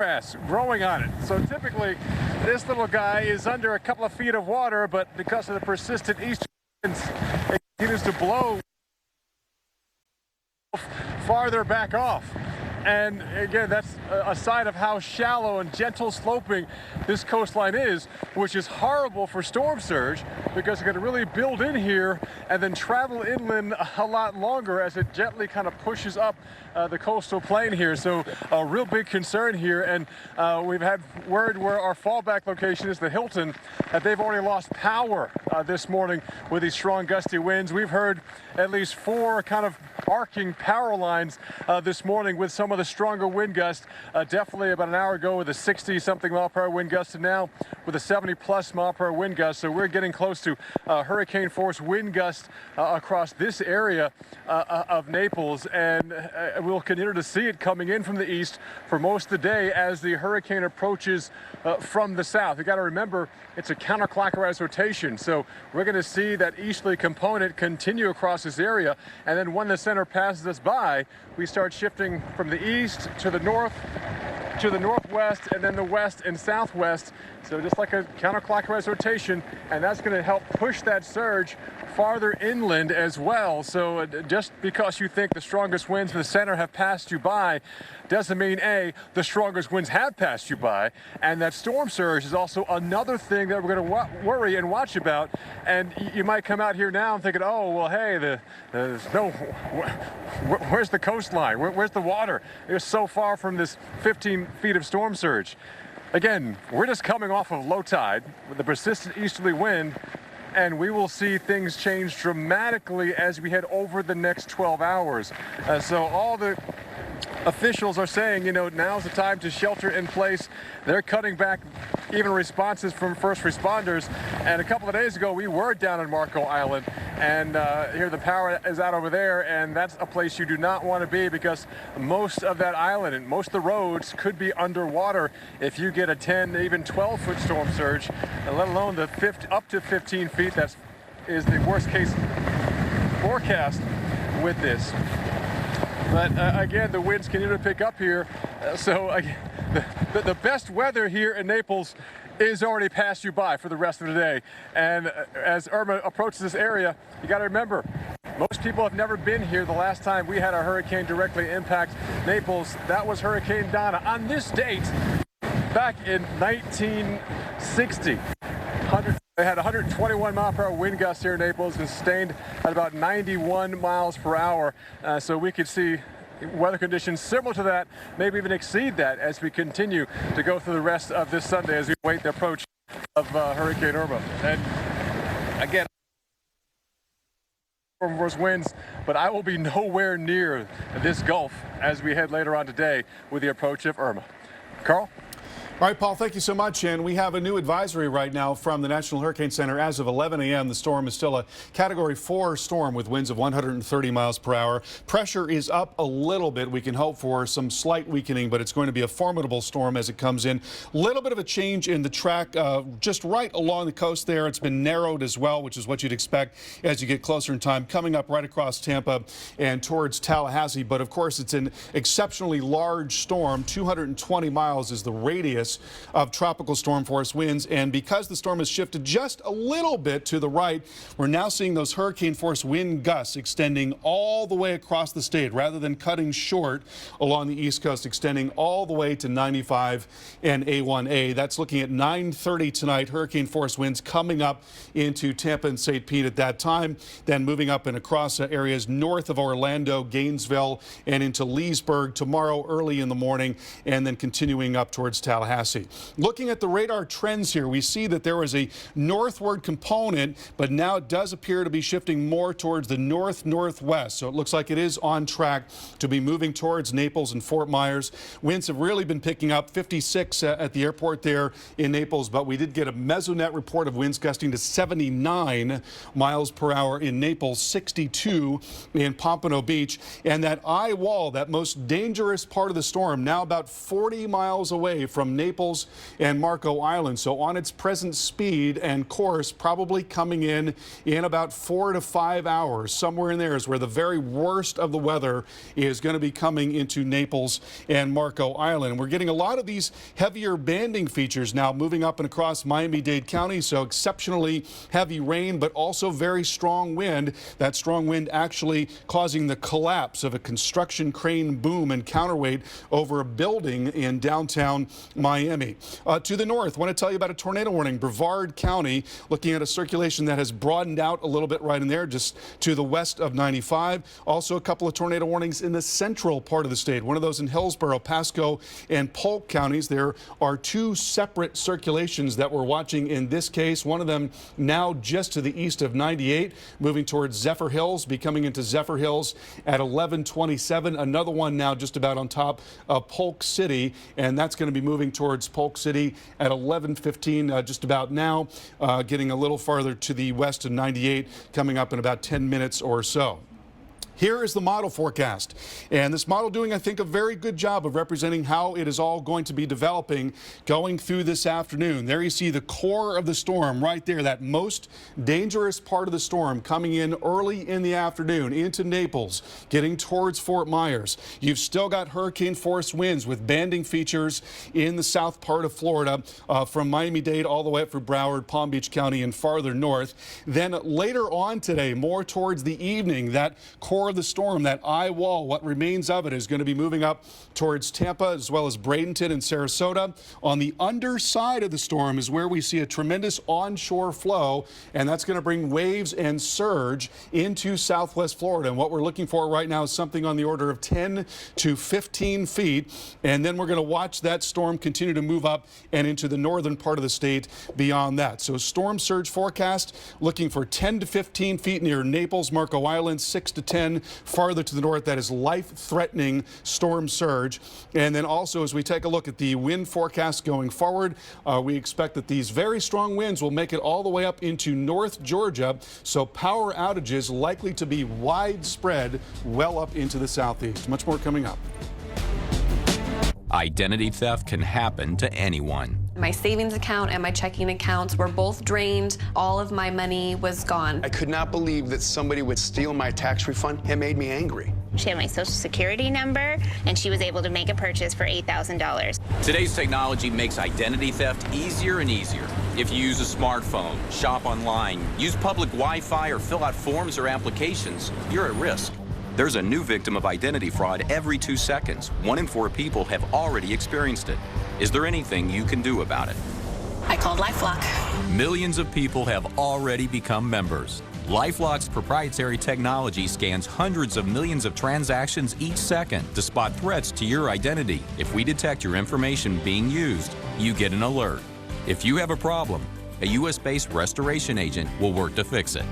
grass growing on it. So typically this little guy is under a couple of feet of water, but because of the persistent east winds, it continues to blow farther back off. And again, that's a sign of how shallow and gentle sloping this coastline is, which is horrible for storm surge because it's going to really build in here and then travel inland a lot longer as it gently kind of pushes up the coastal plain here. So a real big concern here. And we've had word where our fallback location is, the Hilton, that they've already lost power this morning with these strong gusty winds. We've heard at least 4 kind of arcing power lines this morning with some of the stronger wind gusts. Definitely about an hour ago with a 60-something mile per hour wind gust, and now with a 70-plus mile per hour wind gust. So we're getting close to hurricane force wind gusts across this area of Naples, and we'll continue to see it coming in from the east for most of the day as the hurricane approaches from the south. You got to remember, it's a counterclockwise rotation, so we're going to see that easterly component continue across this area, and then when the center passes us by, we start shifting from the east to the north, to the northwest, and then the west and southwest. So just like a counterclockwise rotation, and that's going to help push that surge farther inland as well. So just because you think the strongest winds in the center have passed you by doesn't mean A, the strongest winds have passed you by, and that storm surge is also another thing that we're going to worry and watch about. And you might come out here now and thinking, oh, well, hey, where's the coastline? Where's the water? They're so far from this 15 feet of storm surge. Again, we're just coming off of low tide with the persistent easterly wind, and we will see things change dramatically as we head over the next 12 hours. So all the officials are saying, you know, now's the time to shelter in place. They're cutting back even responses from first responders. And a couple of days ago, we were down on Marco Island, and here the power is out over there, and that's a place you do not want to be because most of that island and most of the roads could be underwater if you get a 10, even 12-foot storm surge, and let alone the up to 15 feet. That is the worst case forecast with this. But again, the winds continue to pick up here. The best weather here in Naples is already passed you by for the rest of the day. And as Irma approaches this area, you got to remember, most people have never been here. The last time we had a hurricane directly impact Naples, that was Hurricane Donna. On this date, back in 1960, they had 121 mile per hour wind gusts here in Naples and sustained at about 91 miles per hour. So we could see weather conditions similar to that, maybe even exceed that as we continue to go through the rest of this Sunday as we await the approach of Hurricane Irma. And again, force winds, but I will be nowhere near this Gulf as we head later on today with the approach of Irma. Carl? All right, Paul, thank you so much. And we have a new advisory right now from the National Hurricane Center. As of 11 a.m., the storm is still a Category 4 storm with winds of 130 miles per hour. Pressure is up a little bit. We can hope for some slight weakening, but it's going to be a formidable storm as it comes in. A little bit of a change in the track just right along the coast there. It's been narrowed as well, which is what you'd expect as you get closer in time, coming up right across Tampa and towards Tallahassee. But of course, it's an exceptionally large storm. 220 miles is the radius of tropical storm force winds, and because the storm has shifted just a little bit to the right, we're now seeing those hurricane force wind gusts extending all the way across the state rather than cutting short along the east coast, extending all the way to 95 and A1A. That's looking at 9:30 tonight. Hurricane force winds coming up into Tampa and St. Pete at that time, then moving up and across areas north of Orlando, Gainesville, and into Leesburg tomorrow early in the morning, and then continuing up towards Tallahassee. Looking at the radar trends here, we see that there was a northward component, but now it does appear to be shifting more towards the north-northwest. So it looks like it is on track to be moving towards Naples and Fort Myers. Winds have really been picking up, 56 at the airport there in Naples, but we did get a Mesonet report of winds gusting to 79 miles per hour in Naples, 62 in Pompano Beach, and that eye wall, that most dangerous part of the storm, now about 40 miles away from Naples Naples and Marco Island. So on its present speed and course, probably coming in about 4 to 5 hours. Somewhere in there is where the very worst of the weather is going to be coming into Naples and Marco Island. And we're getting a lot of these heavier banding features now moving up and across Miami-Dade County. So exceptionally heavy rain, but also very strong wind. That strong wind actually causing the collapse of a construction crane boom and counterweight over a building in downtown Miami. To the north, I want to tell you about a tornado warning. Brevard County, looking at a circulation that has broadened out a little bit right in there, just to the west of 95. Also a couple of tornado warnings in the central part of the state. One of those in Hillsborough, Pasco, and Polk counties. There are two separate circulations that we're watching in this case. One of them now just to the east of 98, moving towards Zephyr Hills, be coming into Zephyr Hills at 11:27. Another one now just about on top of Polk City, and that's going to be moving towards Polk City at 11:15 just about now, getting a little farther to the west of 98, coming up in about 10 minutes or so. Here is the model forecast, and this model doing, I think, a very good job of representing how it is all going to be developing going through this afternoon. There you see the core of the storm right there, that most dangerous part of the storm coming in early in the afternoon into Naples, getting towards Fort Myers. You've still got hurricane force winds with banding features in the south part of Florida, from Miami-Dade all the way up through Broward, Palm Beach County, and farther north. Then later on today, more towards the evening, that core of the storm, that eye wall, what remains of it, is going to be moving up towards Tampa as well as Bradenton and Sarasota. On the underside of the storm is where we see a tremendous onshore flow, and that's going to bring waves and surge into southwest Florida. And what we're looking for right now is something on the order of 10 to 15 feet. And then we're going to watch that storm continue to move up and into the northern part of the state beyond that. So storm surge forecast looking for 10 to 15 feet near Naples, Marco Island, 6 to 10 farther to the north. That is life-threatening storm surge. And then also, as we take a look at the wind forecast going forward, we expect that these very strong winds will make it all the way up into North Georgia. So power outages likely to be widespread well up into the southeast. Much more coming up. Identity theft can happen to anyone. My savings account and my checking accounts were both drained. All of my money was gone. I could not believe that somebody would steal my tax refund. It made me angry. She had my social security number, and she was able to make a purchase for $8,000. Today's technology makes identity theft easier and easier. If you use a smartphone, shop online, use public Wi-Fi, or fill out forms or applications, you're at risk. There's a new victim of identity fraud every 2 seconds. 1 in 4 people have already experienced it. Is there anything you can do about it? I called LifeLock. Millions of people have already become members. LifeLock's proprietary technology scans hundreds of millions of transactions each second to spot threats to your identity. If we detect your information being used, you get an alert. If you have a problem, a U.S.-based restoration agent will work to fix it.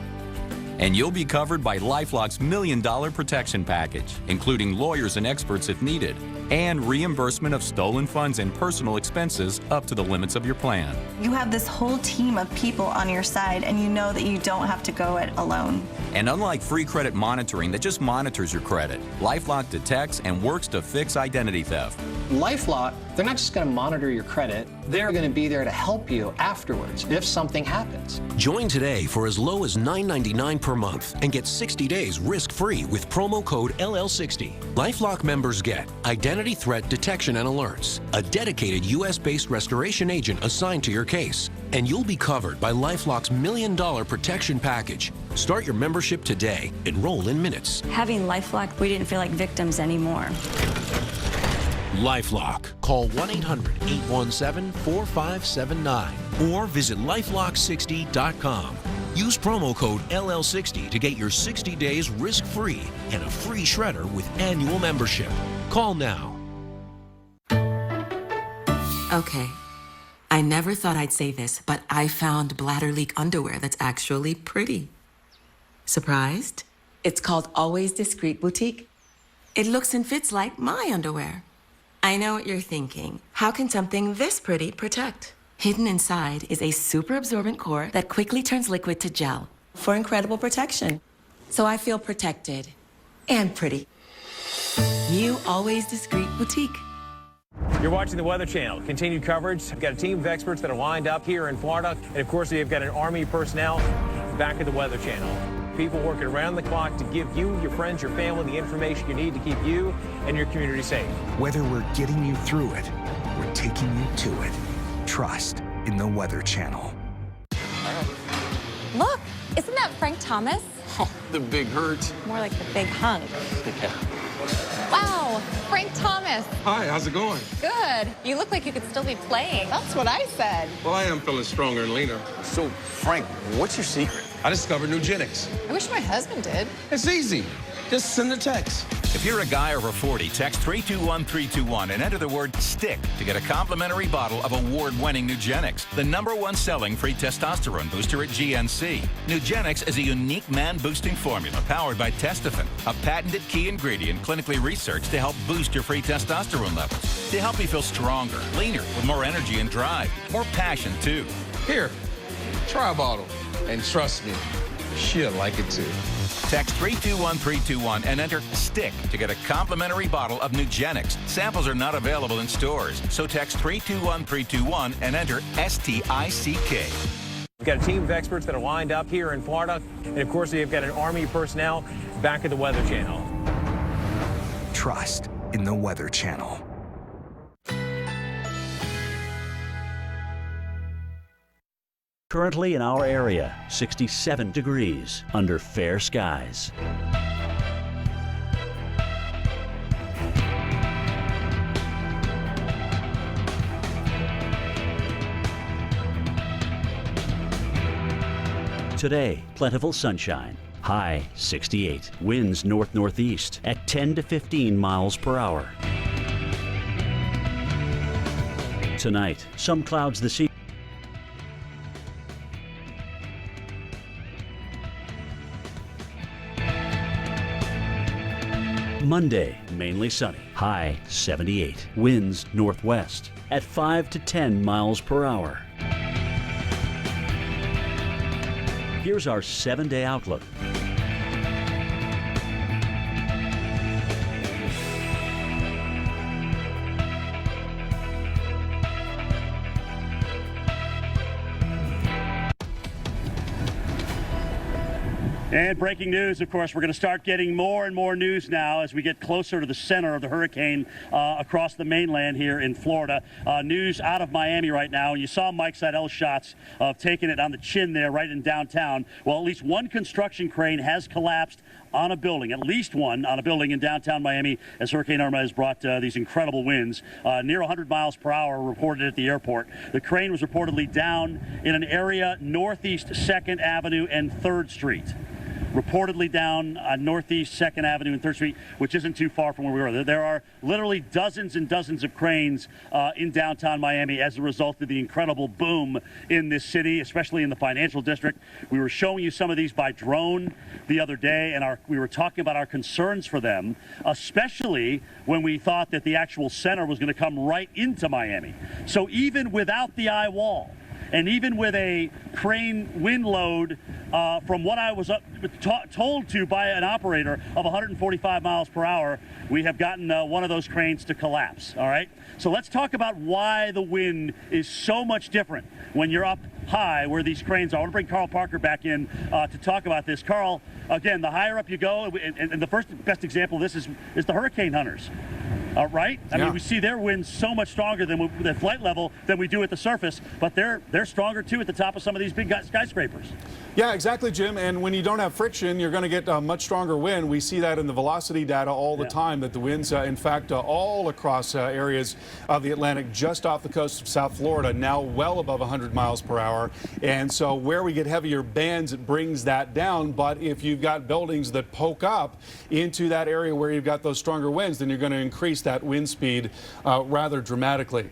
And you'll be covered by LifeLock's $1 million protection package, including lawyers and experts if needed, and reimbursement of stolen funds and personal expenses up to the limits of your plan. You have this whole team of people on your side, and you know that you don't have to go it alone. And unlike free credit monitoring that just monitors your credit, LifeLock detects and works to fix identity theft. LifeLock, they're not just going to monitor your credit, they're going to be there to help you afterwards if something happens. Join today for as low as $9.99 per month and get 60 days risk-free with promo code LL60. LifeLock members get identity threat detection and alerts, a dedicated U.S.-based restoration agent assigned to your case, and you'll be covered by LifeLock's $1 million protection package. Start your membership today. Enroll in minutes. Having LifeLock, we didn't feel like victims anymore. LifeLock. Call 1-800-817-4579 or visit lifelock60.com. Use promo code LL60 to get your 60 days risk-free and a free shredder with annual membership. Call now. Okay. I never thought I'd say this, but I found bladder leak underwear that's actually pretty. Surprised? It's called Always Discreet Boutique. It looks and fits like my underwear. I know what you're thinking. How can something this pretty protect? Hidden inside is a super absorbent core that quickly turns liquid to gel for incredible protection. So I feel protected and pretty. New Always Discreet Boutique. You're watching the Weather Channel. Continued coverage. We've got a team of experts that are lined up here in Florida. And of course, we've got an Army personnel back at the Weather Channel. People working around the clock to give you, your friends, your family the information you need to keep you and your community safe. Whether we're getting you through it, we're taking you to it. Trust in the Weather Channel. Look, isn't that Frank Thomas? Oh, the big hurt. More like the big hunk. Wow, Frank Thomas. Hi, how's it going? Good. You look like you could still be playing. That's what I said. Well, I am feeling stronger and leaner. So, Frank, what's your secret? I discovered Nugenix. I wish my husband did. It's easy. Just send a text. If you're a guy over 40, text 321-321 and enter the word STICK to get a complimentary bottle of award-winning Nugenix, the #1 selling free testosterone booster at GNC. Nugenix is a unique man-boosting formula powered by Testofen, a patented key ingredient clinically researched to help boost your free testosterone levels, to help you feel stronger, leaner, with more energy and drive, more passion, too. Here, try a bottle. And trust me, she'll like it, too. Text 321-321 and enter STICK to get a complimentary bottle of Nugenix. Samples are not available in stores, so text 321-321 and enter STICK. We've got a team of experts that are lined up here in Florida. And of course, we've got an Army personnel back at the Weather Channel. Trust in the Weather Channel. Currently in our area, 67 degrees under fair skies. Today, plentiful sunshine. High 68. Winds north-northeast at 10 to 15 miles per hour. Tonight, some clouds this evening. Monday, mainly sunny. High 78. Winds northwest at 5 to 10 miles per hour. Here's our 7-day outlook. And breaking news, of course, we're going to start getting more and more news now as we get closer to the center of the hurricane across the mainland here in Florida. News out of Miami right now. And you saw Mike Seidel's shots of taking it on the chin there right in downtown. Well, at least one construction crane has collapsed on a building, at least one on a building in downtown Miami as Hurricane Irma has brought these incredible winds. Near 100 miles per hour reported at the airport. The crane was reportedly down in an area northeast 2nd Avenue and 3rd Street. Reportedly down on northeast 2nd Avenue and 3rd Street, which isn't too far from where we were. There are literally dozens and dozens of cranes in downtown Miami as a result of the incredible boom in this city, especially in the financial district. We were showing you some of these by drone the other day, and we were talking about our concerns for them, especially when we thought that the actual center was going to come right into Miami. So even without the eye wall, and even with a crane wind load, from what I was told to by an operator of 145 miles per hour, we have gotten one of those cranes to collapse, all right? So let's talk about why the wind is so much different when you're up high where these cranes are. I want to bring Carl Parker back in to talk about this. Carl, again, the higher up you go, and the first best example of this is the hurricane hunters. Right? I mean, we see their winds so much stronger than the flight level than we do at the surface, but they're stronger too at the top of some of these big skyscrapers. Yeah, exactly, Jim. And when you don't have friction, you're going to get a much stronger wind. We see that in the velocity data all the time, that the winds, in fact, all across areas of the Atlantic just off the coast of South Florida, now well above 100 miles per hour. And so where we get heavier bands, it brings that down. But if you've got buildings that poke up into that area where you've got those stronger winds, then you're going to increase that wind speed rather dramatically.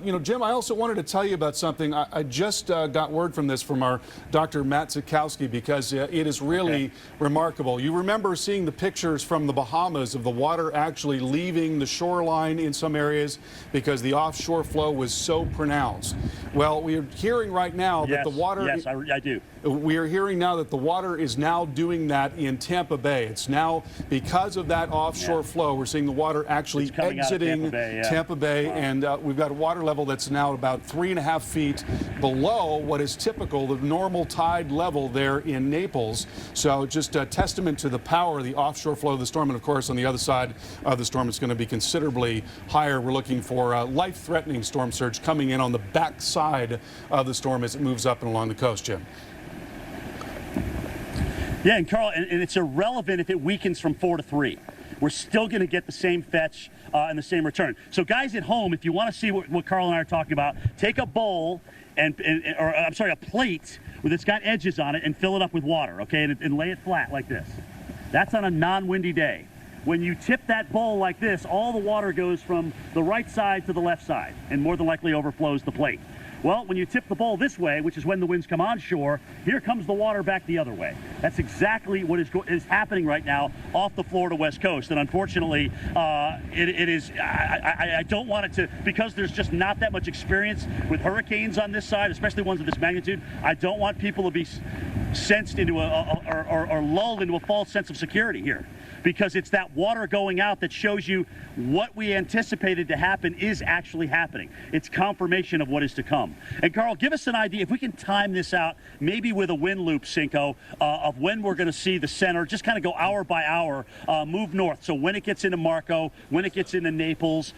You know, Jim, I also wanted to tell you about something. I just got word from this from our Dr. Matt Zukowski, because it is really remarkable. You remember seeing the pictures from the Bahamas of the water actually leaving the shoreline in some areas because the offshore flow was so pronounced. Well, we are hearing right now that the water... Yes, I do. We are hearing now that the water is now doing that in Tampa Bay. It's now, because of that offshore flow, we're seeing the water actually actually exiting Tampa Bay, and we've got a water level that's now about 3.5 feet below what is typical, the normal tide level there in Naples. So just a testament to the power of the offshore flow of the storm. And of course, on the other side of the storm, it's going to be considerably higher. We're looking for a life-threatening storm surge coming in on the back side of the storm as it moves up and along the coast, Jim. Yeah, and Carl, and it's irrelevant if it weakens from 4 to 3. We're still going to get the same fetch and the same return. So guys at home, if you want to see what Carl and I are talking about, take a bowl or I'm sorry, a plate that's got edges on it and fill it up with water, okay, and lay it flat like this. That's on a non-windy day. When you tip that bowl like this, all the water goes from the right side to the left side and more than likely overflows the plate. Well, when you tip the bowl this way, which is when the winds come onshore, here comes the water back the other way. That's exactly what is happening right now off the Florida West Coast. And unfortunately, it is, I don't want it to, because there's just not that much experience with hurricanes on this side, especially ones of this magnitude, I don't want people to be sensed into or lulled into a false sense of security here. Because it's that water going out that shows you what we anticipated to happen is actually happening. It's confirmation of what is to come. And Carl, give us an idea, if we can time this out, maybe with a wind loop, Cinco, of when we're going to see the center, just kind of go hour by hour, move north. So when it gets into Marco, when it gets into Naples,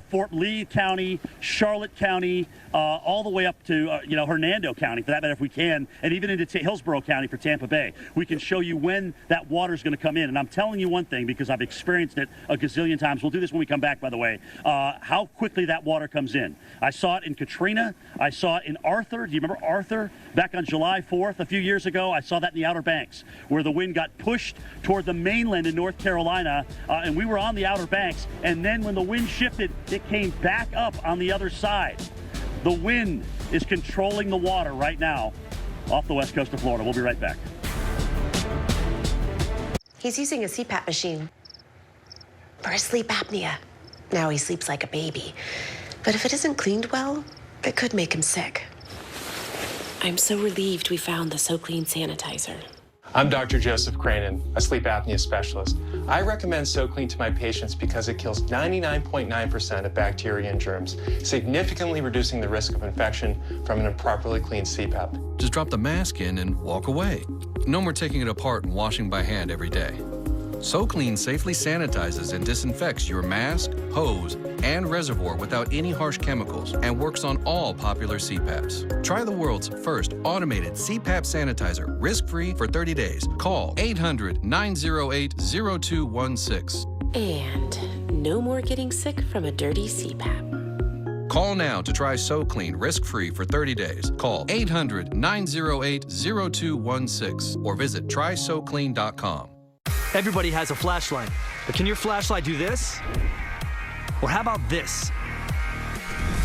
Fort Lee County, Charlotte County, all the way up to Hernando County, for that matter, if we can, and even into Hillsborough County for Tampa Bay. We can show you when that water is going to come in. And I'm telling you one thing, because I've experienced it a gazillion times. We'll do this when we come back, by the way, how quickly that water comes in. I saw it in Katrina. I saw it in Arthur. Do you remember Arthur? Back on July 4th, a few years ago, I saw that in the Outer Banks, where the wind got pushed toward the mainland in North Carolina, and we were on the Outer Banks. And then when the wind shifted, it came back up on the other side. The wind is controlling the water right now off the west coast of Florida. We'll be right back. He's using a CPAP machine for his sleep apnea. Now he sleeps like a baby. But if it isn't cleaned well, it could make him sick. I'm so relieved we found the So Clean sanitizer. I'm Dr. Joseph Cranen, a sleep apnea specialist. I recommend So Clean to my patients because it kills 99.9% of bacteria and germs, significantly reducing the risk of infection from an improperly cleaned CPAP. Just drop the mask in and walk away. No more taking it apart and washing by hand every day. So Clean safely sanitizes and disinfects your mask, hose, and reservoir without any harsh chemicals and works on all popular CPAPs. Try the world's first automated CPAP sanitizer risk-free for 30 days. Call 800-908-0216. And no more getting sick from a dirty CPAP. Call now to try So Clean risk-free for 30 days. Call 800-908-0216 or visit trysoclean.com. Everybody has a flashlight, but can your flashlight do this? Or how about this?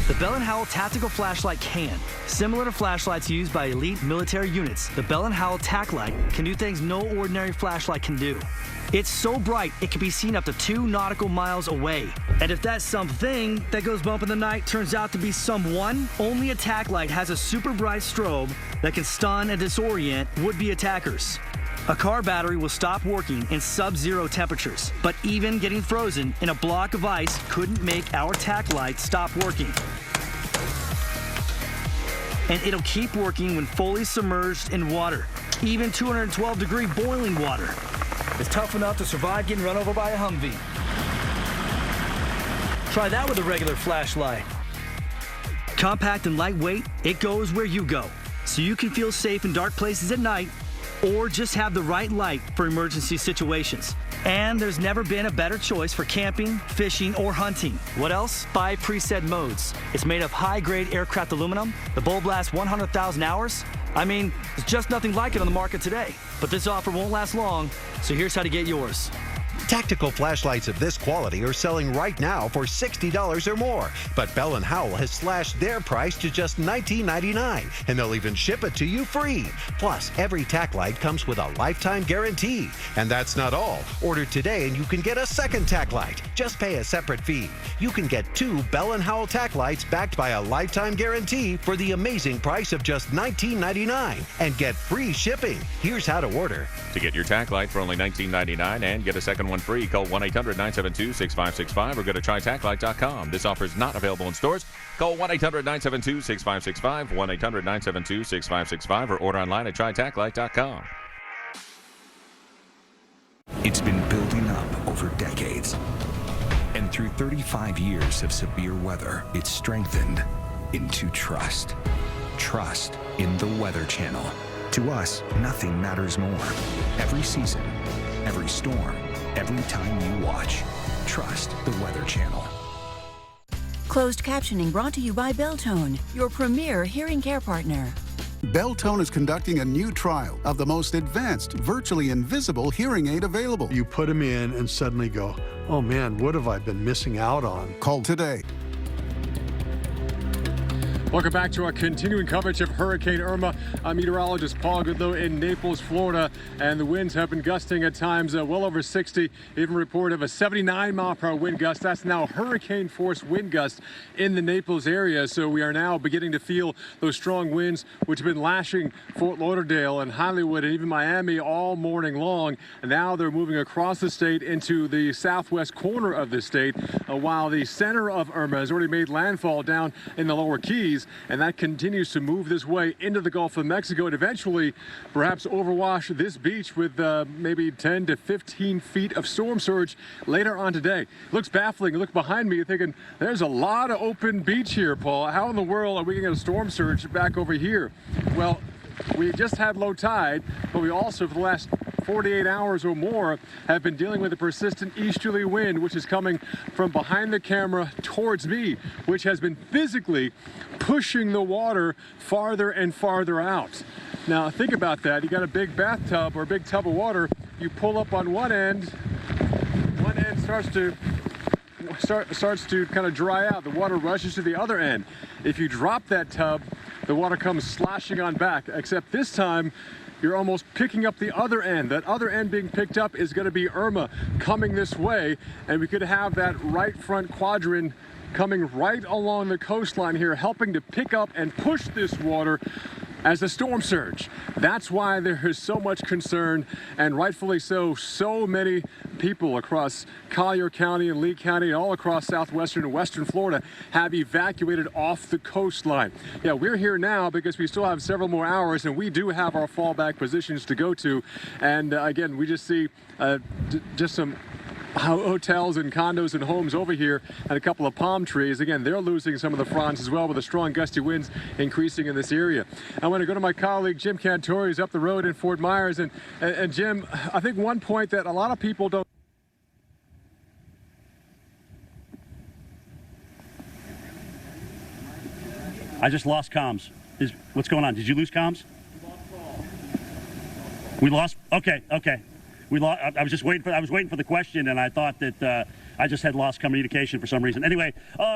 The Bell & Howell Tactical Flashlight can. Similar to flashlights used by elite military units, the Bell & Howell Tac Light can do things no ordinary flashlight can do. It's so bright, it can be seen up to 2 nautical miles away. And if that something that goes bump in the night turns out to be someone, only a tac light has a super bright strobe that can stun and disorient would-be attackers. A car battery will stop working in sub-zero temperatures, but even getting frozen in a block of ice couldn't make our tac light stop working. And it'll keep working when fully submerged in water, even 212-degree boiling water. It's tough enough to survive getting run over by a Humvee. Try that with a regular flashlight. Compact and lightweight, it goes where you go, so you can feel safe in dark places at night, or just have the right light for emergency situations. And there's never been a better choice for camping, fishing, or hunting. What else? 5 preset modes. It's made of high-grade aircraft aluminum. The bulb lasts 100,000 hours. I mean, there's just nothing like it on the market today. But this offer won't last long, so here's how to get yours. Tactical flashlights of this quality are selling right now for $60 or more, but Bell & Howell has slashed their price to just $19.99, and they'll even ship it to you free. Plus, every tac light comes with a lifetime guarantee. And that's not all. Order today and you can get a second tac light. Just pay a separate fee. You can get 2 Bell & Howell tac lights backed by a lifetime guarantee for the amazing price of just $19.99 and get free shipping. Here's how to order. To get your tac light for only $19.99 and get a second one one free. Call 1-800-972-6565 or go to trytaclight.com. This offer is not available in stores. Call 1-800-972-6565, 1-800-972-6565, or order online at trytaclight.com. It's been building up over decades. And through 35 years of severe weather, it's strengthened into trust. Trust in the Weather Channel. To us, nothing matters more. Every season, every storm, every time you watch. Trust the Weather Channel. Closed captioning brought to you by Beltone, your premier hearing care partner. Beltone is conducting a new trial of the most advanced, virtually invisible hearing aid available. You put them in and suddenly go, oh man, what have I been missing out on? Call today. Welcome back to our continuing coverage of Hurricane Irma. I'm meteorologist Paul Goodlow in Naples, Florida, and the winds have been gusting at times well over 60, even report of a 79-mile-per-hour wind gust. That's now hurricane-force wind gust in the Naples area, so we are now beginning to feel those strong winds which have been lashing Fort Lauderdale and Hollywood and even Miami all morning long. And now they're moving across the state into the southwest corner of the state, while the center of Irma has already made landfall down in the lower Keys. And that continues to move this way into the Gulf of Mexico and eventually perhaps overwash this beach with maybe 10 to 15 feet of storm surge later on today. It looks baffling. You look behind me, you're thinking, there's a lot of open beach here, Paul. How in the world are we going to get a storm surge back over here? Well, we just had low tide, but we also, for the last 48 hours or more, have been dealing with a persistent easterly wind, which is coming from behind the camera towards me, which has been physically pushing the water farther and farther out. Now, think about that. You got a big bathtub or a big tub of water. You pull up on one end starts to kind of dry out. The water rushes to the other end. If you drop that tub, the water comes sloshing on back, except this time you're almost picking up the other end. That other end being picked up is going to be Irma coming this way, and we could have that right front quadrant coming right along the coastline here, helping to pick up and push this water as a storm surge. That's why there is so much concern, and rightfully so. So many people across Collier County and Lee County and all across southwestern and western Florida have evacuated off the coastline. Yeah, we're here now because we still have several more hours, and we do have our fallback positions to go to. And again, we just see just some hotels and condos and homes over here and a couple of palm trees. Again, they're losing some of the fronds as well with the strong gusty winds increasing in this area. I want to go to my colleague Jim Cantori, who's up the road in Fort Myers. And Jim, I think one point that a lot of people don't. I just lost comms. What's going on? Did you lose comms? We lost. Okay. We lost. I was waiting for the question, and I thought that I just had lost communication for some reason. Anyway,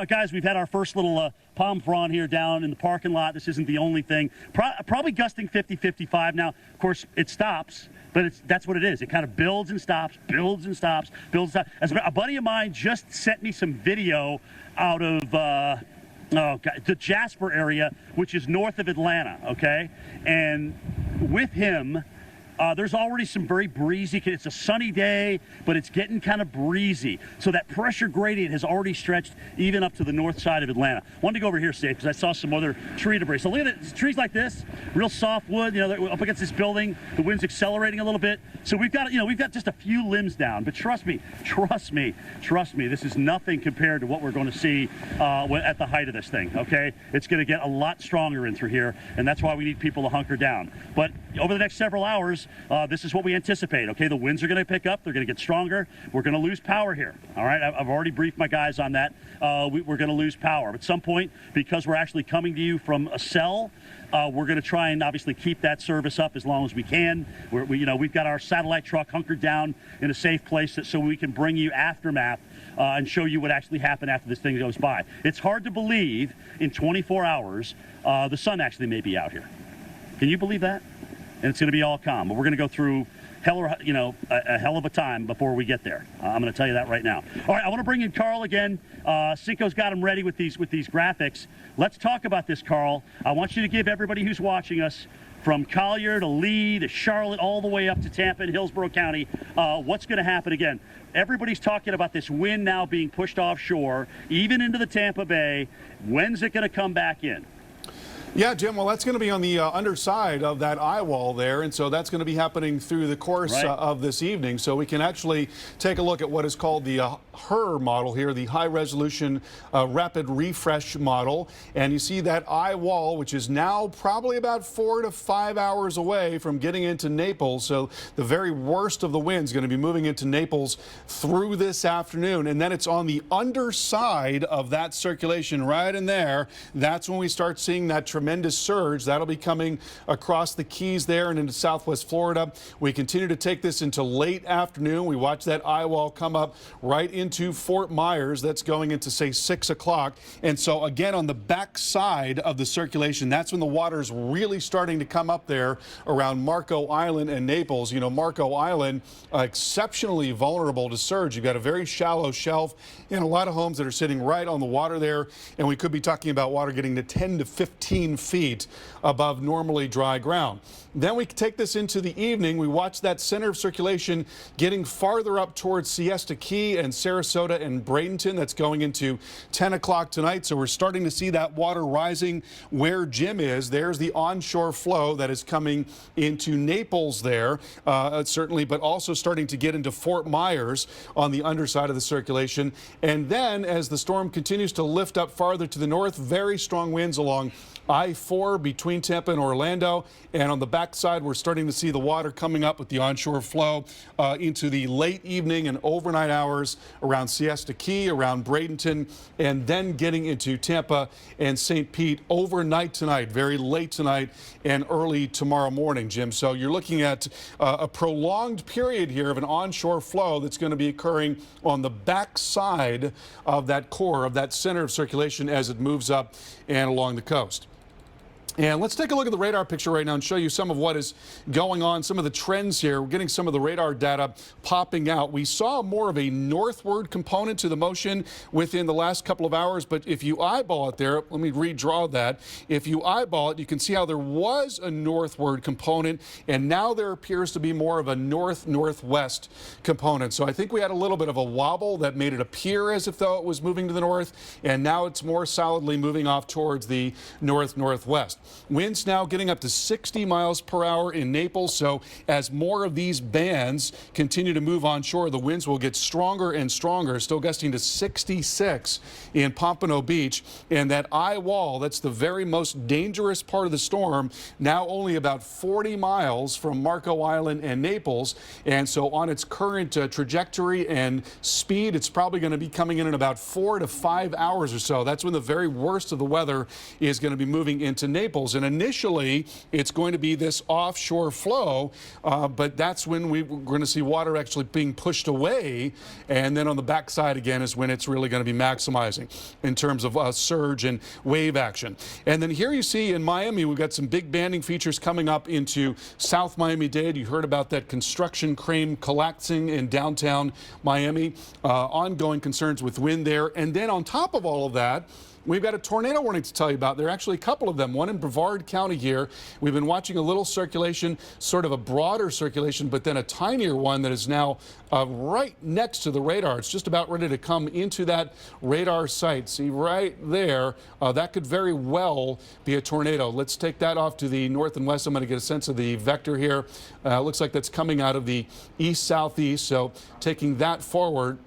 guys, we've had our first little palm frond here down in the parking lot. This isn't the only thing. Probably gusting 50, 55. Now, of course, it stops, but that's what it is. It kind of builds and stops, builds and stops, builds and stops. As a buddy of mine just sent me some video out of the Jasper area, which is north of Atlanta. Okay, and with him. There's already some very breezy, it's a sunny day, but it's getting kind of breezy. So that pressure gradient has already stretched even up to the north side of Atlanta. Wanted to go over here, Steve, because I saw some other tree debris. So look at it, trees like this, real soft wood, they're up against this building. The wind's accelerating a little bit. So we've got just a few limbs down, but trust me, this is nothing compared to what we're going to see at the height of this thing, okay? It's going to get a lot stronger in through here, and that's why we need people to hunker down. But over the next several hours, this is what we anticipate, okay? The winds are going to pick up. They're going to get stronger. We're going to lose power here, all right? I've already briefed my guys on that. We're going to lose power. At some point, because we're actually coming to you from a cell, we're going to try and obviously keep that service up as long as we can. We've got our satellite truck hunkered down in a safe place so we can bring you aftermath and show you what actually happened after this thing goes by. It's hard to believe in 24 hours the sun actually may be out here. Can you believe that? And it's going to be all calm. But we're going to go through a hell of a time before we get there. I'm going to tell you that right now. All right, I want to bring in Carl again. Cinco's got him ready with these graphics. Let's talk about this, Carl. I want you to give everybody who's watching us from Collier to Lee to Charlotte, all the way up to Tampa and Hillsborough County. What's going to happen again? Everybody's talking about this wind now being pushed offshore, even into the Tampa Bay. When's it going to come back in? Yeah, Jim, well, that's going to be on the underside of that eyewall there, and so that's going to be happening through the course of this evening. So we can actually take a look at what is called the HER model here, the High Resolution Rapid Refresh model. And you see that eyewall, which is now probably about 4 to 5 hours away from getting into Naples. So the very worst of the wind is going to be moving into Naples through this afternoon. And then it's on the underside of that circulation right in there. That's when we start seeing that tremendous surge. That'll be coming across the Keys there and into Southwest Florida. We continue to take this into late afternoon. We watch that eyewall come up right into Fort Myers. That's going into, say, 6 o'clock. And so again, on the back side of the circulation, that's when the water's really starting to come up there around Marco Island and Naples. You know, Marco Island, exceptionally vulnerable to surge. You've got a very shallow shelf and a lot of homes that are sitting right on the water there. And we could be talking about water getting to 10 to 15 feet above normally dry ground. Then we take this into the evening. We watch that center of circulation getting farther up towards Siesta Key and Sarasota and Bradenton. That's going into 10 o'clock tonight. So we're starting to see that water rising where Jim is. There's the onshore flow that is coming into Naples there, certainly, but also starting to get into Fort Myers on the underside of the circulation. And then as the storm continues to lift up farther to the north, very strong winds along I-4 between Tampa and Orlando, and on the backside we're starting to see the water coming up with the onshore flow into the late evening and overnight hours around Siesta Key, around Bradenton, and then getting into Tampa and St. Pete overnight tonight, very late tonight and early tomorrow morning, Jim. So you're looking at a prolonged period here of an onshore flow that's going to be occurring on the backside of that core, of that center of circulation as it moves up and along the coast. And let's take a look at the radar picture right now and show you some of what is going on, some of the trends here. We're getting some of the radar data popping out. We saw more of a northward component to the motion within the last couple of hours, but if you eyeball it there, let me redraw that. If you eyeball it, you can see how there was a northward component, and now there appears to be more of a north-northwest component. So I think we had a little bit of a wobble that made it appear as if though it was moving to the north, and now it's more solidly moving off towards the north-northwest. Winds now getting up to 60 miles per hour in Naples. So as more of these bands continue to move onshore, the winds will get stronger and stronger, still gusting to 66 in Pompano Beach. And that eye wall, that's the very most dangerous part of the storm, now only about 40 miles from Marco Island and Naples. And so on its current trajectory and speed, it's probably going to be coming in about 4 to 5 hours or so. That's when the very worst of the weather is going to be moving into Naples. And initially, it's going to be this offshore flow, but that's when we're going to see water actually being pushed away. And then on the backside again is when it's really going to be maximizing in terms of surge and wave action. And then here you see in Miami, we've got some big banding features coming up into South Miami-Dade. You heard about that construction crane collapsing in downtown Miami. Ongoing concerns with wind there. And then on top of all of that, we've got a tornado warning to tell you about. There are actually a couple of them, one in Brevard County here. We've been watching a little circulation, sort of a broader circulation, but then a tinier one that is now right next to the radar. It's just about ready to come into that radar site. See right there, that could very well be a tornado. Let's take that off to the north and west. I'm going to get a sense of the vector here. Looks like that's coming out of the east-southeast, so taking that forward.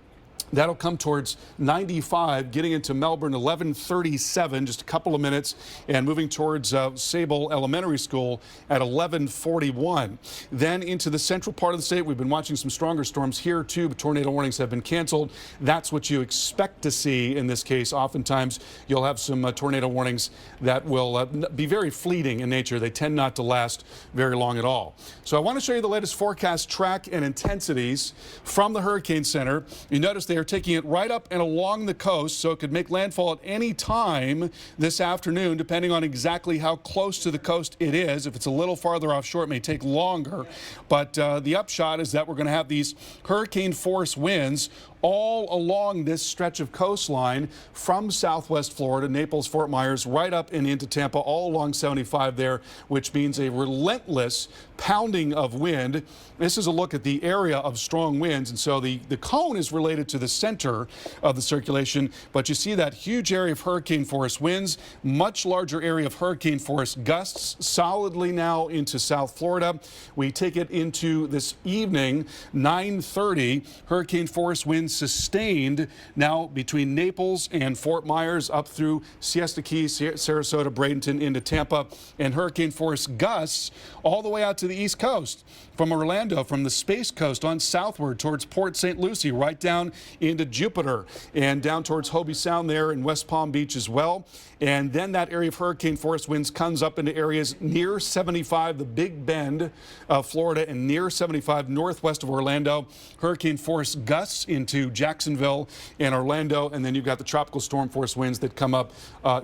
That'll come towards 95, getting into Melbourne 11:37, just a couple of minutes, and moving towards Sable Elementary School at 11:41. Then into the central part of the state, we've been watching some stronger storms here too, but tornado warnings have been canceled. That's what you expect to see in this case. Oftentimes, you'll have some tornado warnings that will be very fleeting in nature. They tend not to last very long at all. So I want to show you the latest forecast track and intensities from the Hurricane Center. You notice they are taking it right up and along the coast, so it could make landfall at any time this afternoon, depending on exactly how close to the coast it is. If it's a little farther offshore, it may take longer. But the upshot is that we're going to have these hurricane force winds all along this stretch of coastline from southwest Florida, Naples, Fort Myers, right up and into Tampa, all along 75 there, which means a relentless pounding of wind. This is a look at the area of strong winds, and so the cone is related to the center of the circulation, but you see that huge area of hurricane force winds, much larger area of hurricane force gusts solidly now into South Florida. We take it into this evening, 9:30, hurricane force winds sustained now between Naples and Fort Myers up through Siesta Key, Sarasota, Bradenton into Tampa, and hurricane force gusts all the way out to the East Coast from Orlando, from the Space Coast on southward towards Port St. Lucie, right down into Jupiter and down towards Hobie Sound there in West Palm Beach as well. And then that area of hurricane force winds comes up into areas near 75, the Big Bend of Florida, and near 75 northwest of Orlando. Hurricane force gusts into Jacksonville and Orlando, and then you've got the tropical storm force winds that come up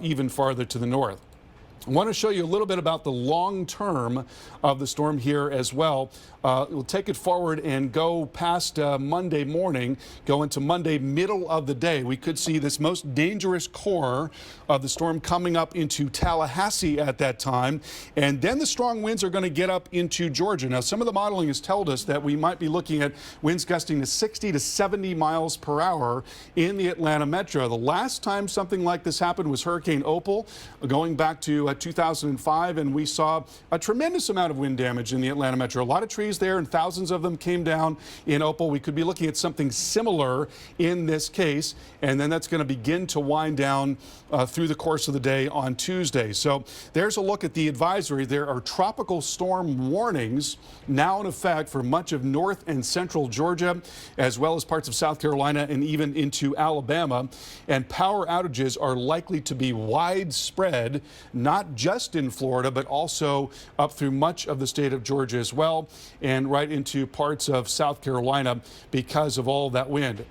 even farther to the north. I want to show you a little bit about the long term of the storm here as well. We'll take it forward and go past Monday morning, go into Monday middle of the day. We could see this most dangerous core of the storm coming up into Tallahassee at that time. And then the strong winds are going to get up into Georgia. Now, some of the modeling has told us that we might be looking at winds gusting to 60 to 70 miles per hour in the Atlanta metro. The last time something like this happened was Hurricane Opal, going back to 2005, and we saw a tremendous amount of wind damage in the Atlanta metro. A lot of trees there, and thousands of them came down in Opal. We could be looking at something similar in this case, and then that's going to begin to wind down through the course of the day on Tuesday. So there's a look at the advisory. There are tropical storm warnings now in effect for much of north and central Georgia, as well as parts of South Carolina and even into Alabama. And power outages are likely to be widespread, not just in Florida, but also up through much of the state of Georgia as well, and right into parts of South Carolina because of all that wind.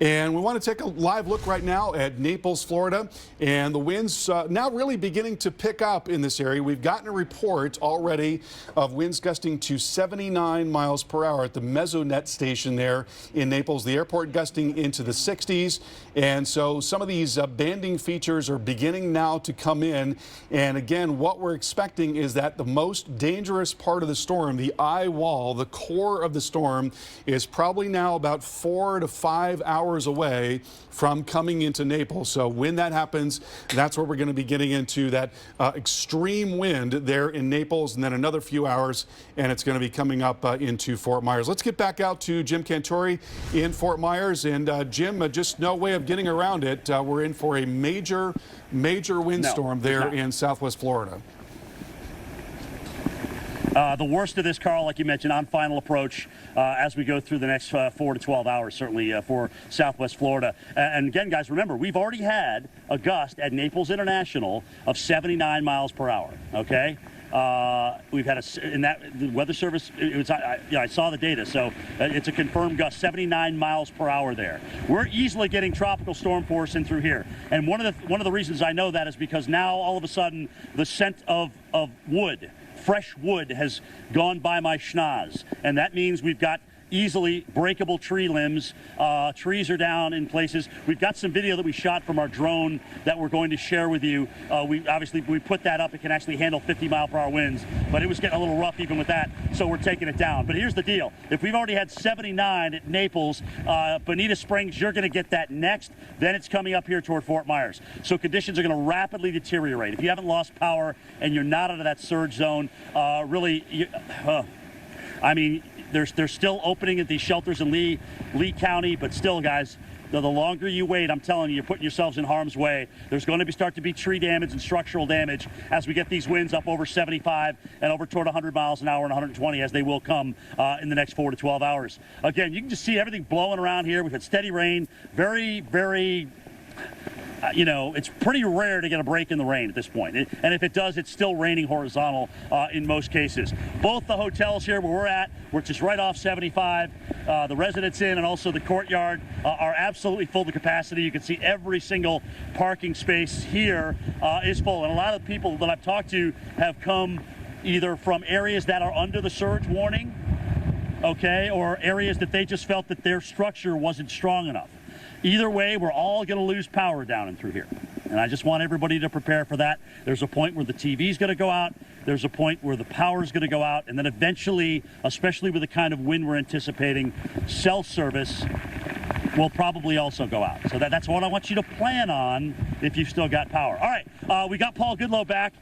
And we want to take a live look right now at Naples, Florida, and the winds now really beginning to pick up in this area. We've gotten a report already of winds gusting to 79 miles per hour at the Mesonet station there in Naples. The airport gusting into the 60s, and so some of these banding features are beginning now to come in. And again, what we're expecting is that the most dangerous part of the storm, the eye wall, the core of the storm, is probably now about 4 to 5 hours away from coming into Naples. So when that happens, that's where we're going to be getting into that extreme wind there in Naples, and then another few hours, and it's going to be coming up into Fort Myers. Let's get back out to Jim Cantori in Fort Myers. And Jim, just no way of getting around it. We're in for a major windstorm there in southwest Florida. The worst of this, Carl, like you mentioned, on final approach as we go through the next 4 to 12 hours, certainly for southwest Florida. And again, guys, remember, we've already had a gust at Naples International of 79 miles per hour, okay? We've had in that the Weather Service, I saw the data, so it's a confirmed gust, 79 miles per hour there. We're easily getting tropical storm force in through here. And one of the reasons I know that is because now all of a sudden the scent of wood, fresh wood, has gone by my schnoz, and that means we've got easily breakable tree limbs. Trees are down in places. We've got some video that we shot from our drone that we're going to share with you. We put that up. It can actually handle 50-mile-per-hour winds, but it was getting a little rough even with that, so we're taking it down. But here's the deal. If we've already had 79 at Naples, Bonita Springs, you're going to get that next. Then it's coming up here toward Fort Myers. So conditions are going to rapidly deteriorate. If you haven't lost power and you're not out of that surge zone, they're still opening at these shelters in Lee County, but still, guys, the longer you wait, I'm telling you, you're putting yourselves in harm's way. There's going to start to be tree damage and structural damage as we get these winds up over 75 and over toward 100 miles an hour and 120, as they will come in the next 4 to 12 hours. Again, you can just see everything blowing around here. We've had steady rain, very, very... it's pretty rare to get a break in the rain at this point. And if it does, it's still raining horizontal in most cases. Both the hotels here where we're at, we're just right off 75. The Residence Inn and also the Courtyard are absolutely full to capacity. You can see every single parking space here is full. And a lot of people that I've talked to have come either from areas that are under the surge warning okay, or areas that they just felt that their structure wasn't strong enough. Either way, we're all going to lose power down and through here. And I just want everybody to prepare for that. There's a point where the TV's going to go out. There's a point where the power is going to go out. And then eventually, especially with the kind of wind we're anticipating, cell service will probably also go out. So that's what I want you to plan on if you've still got power. All right, we got Paul Goodloe back.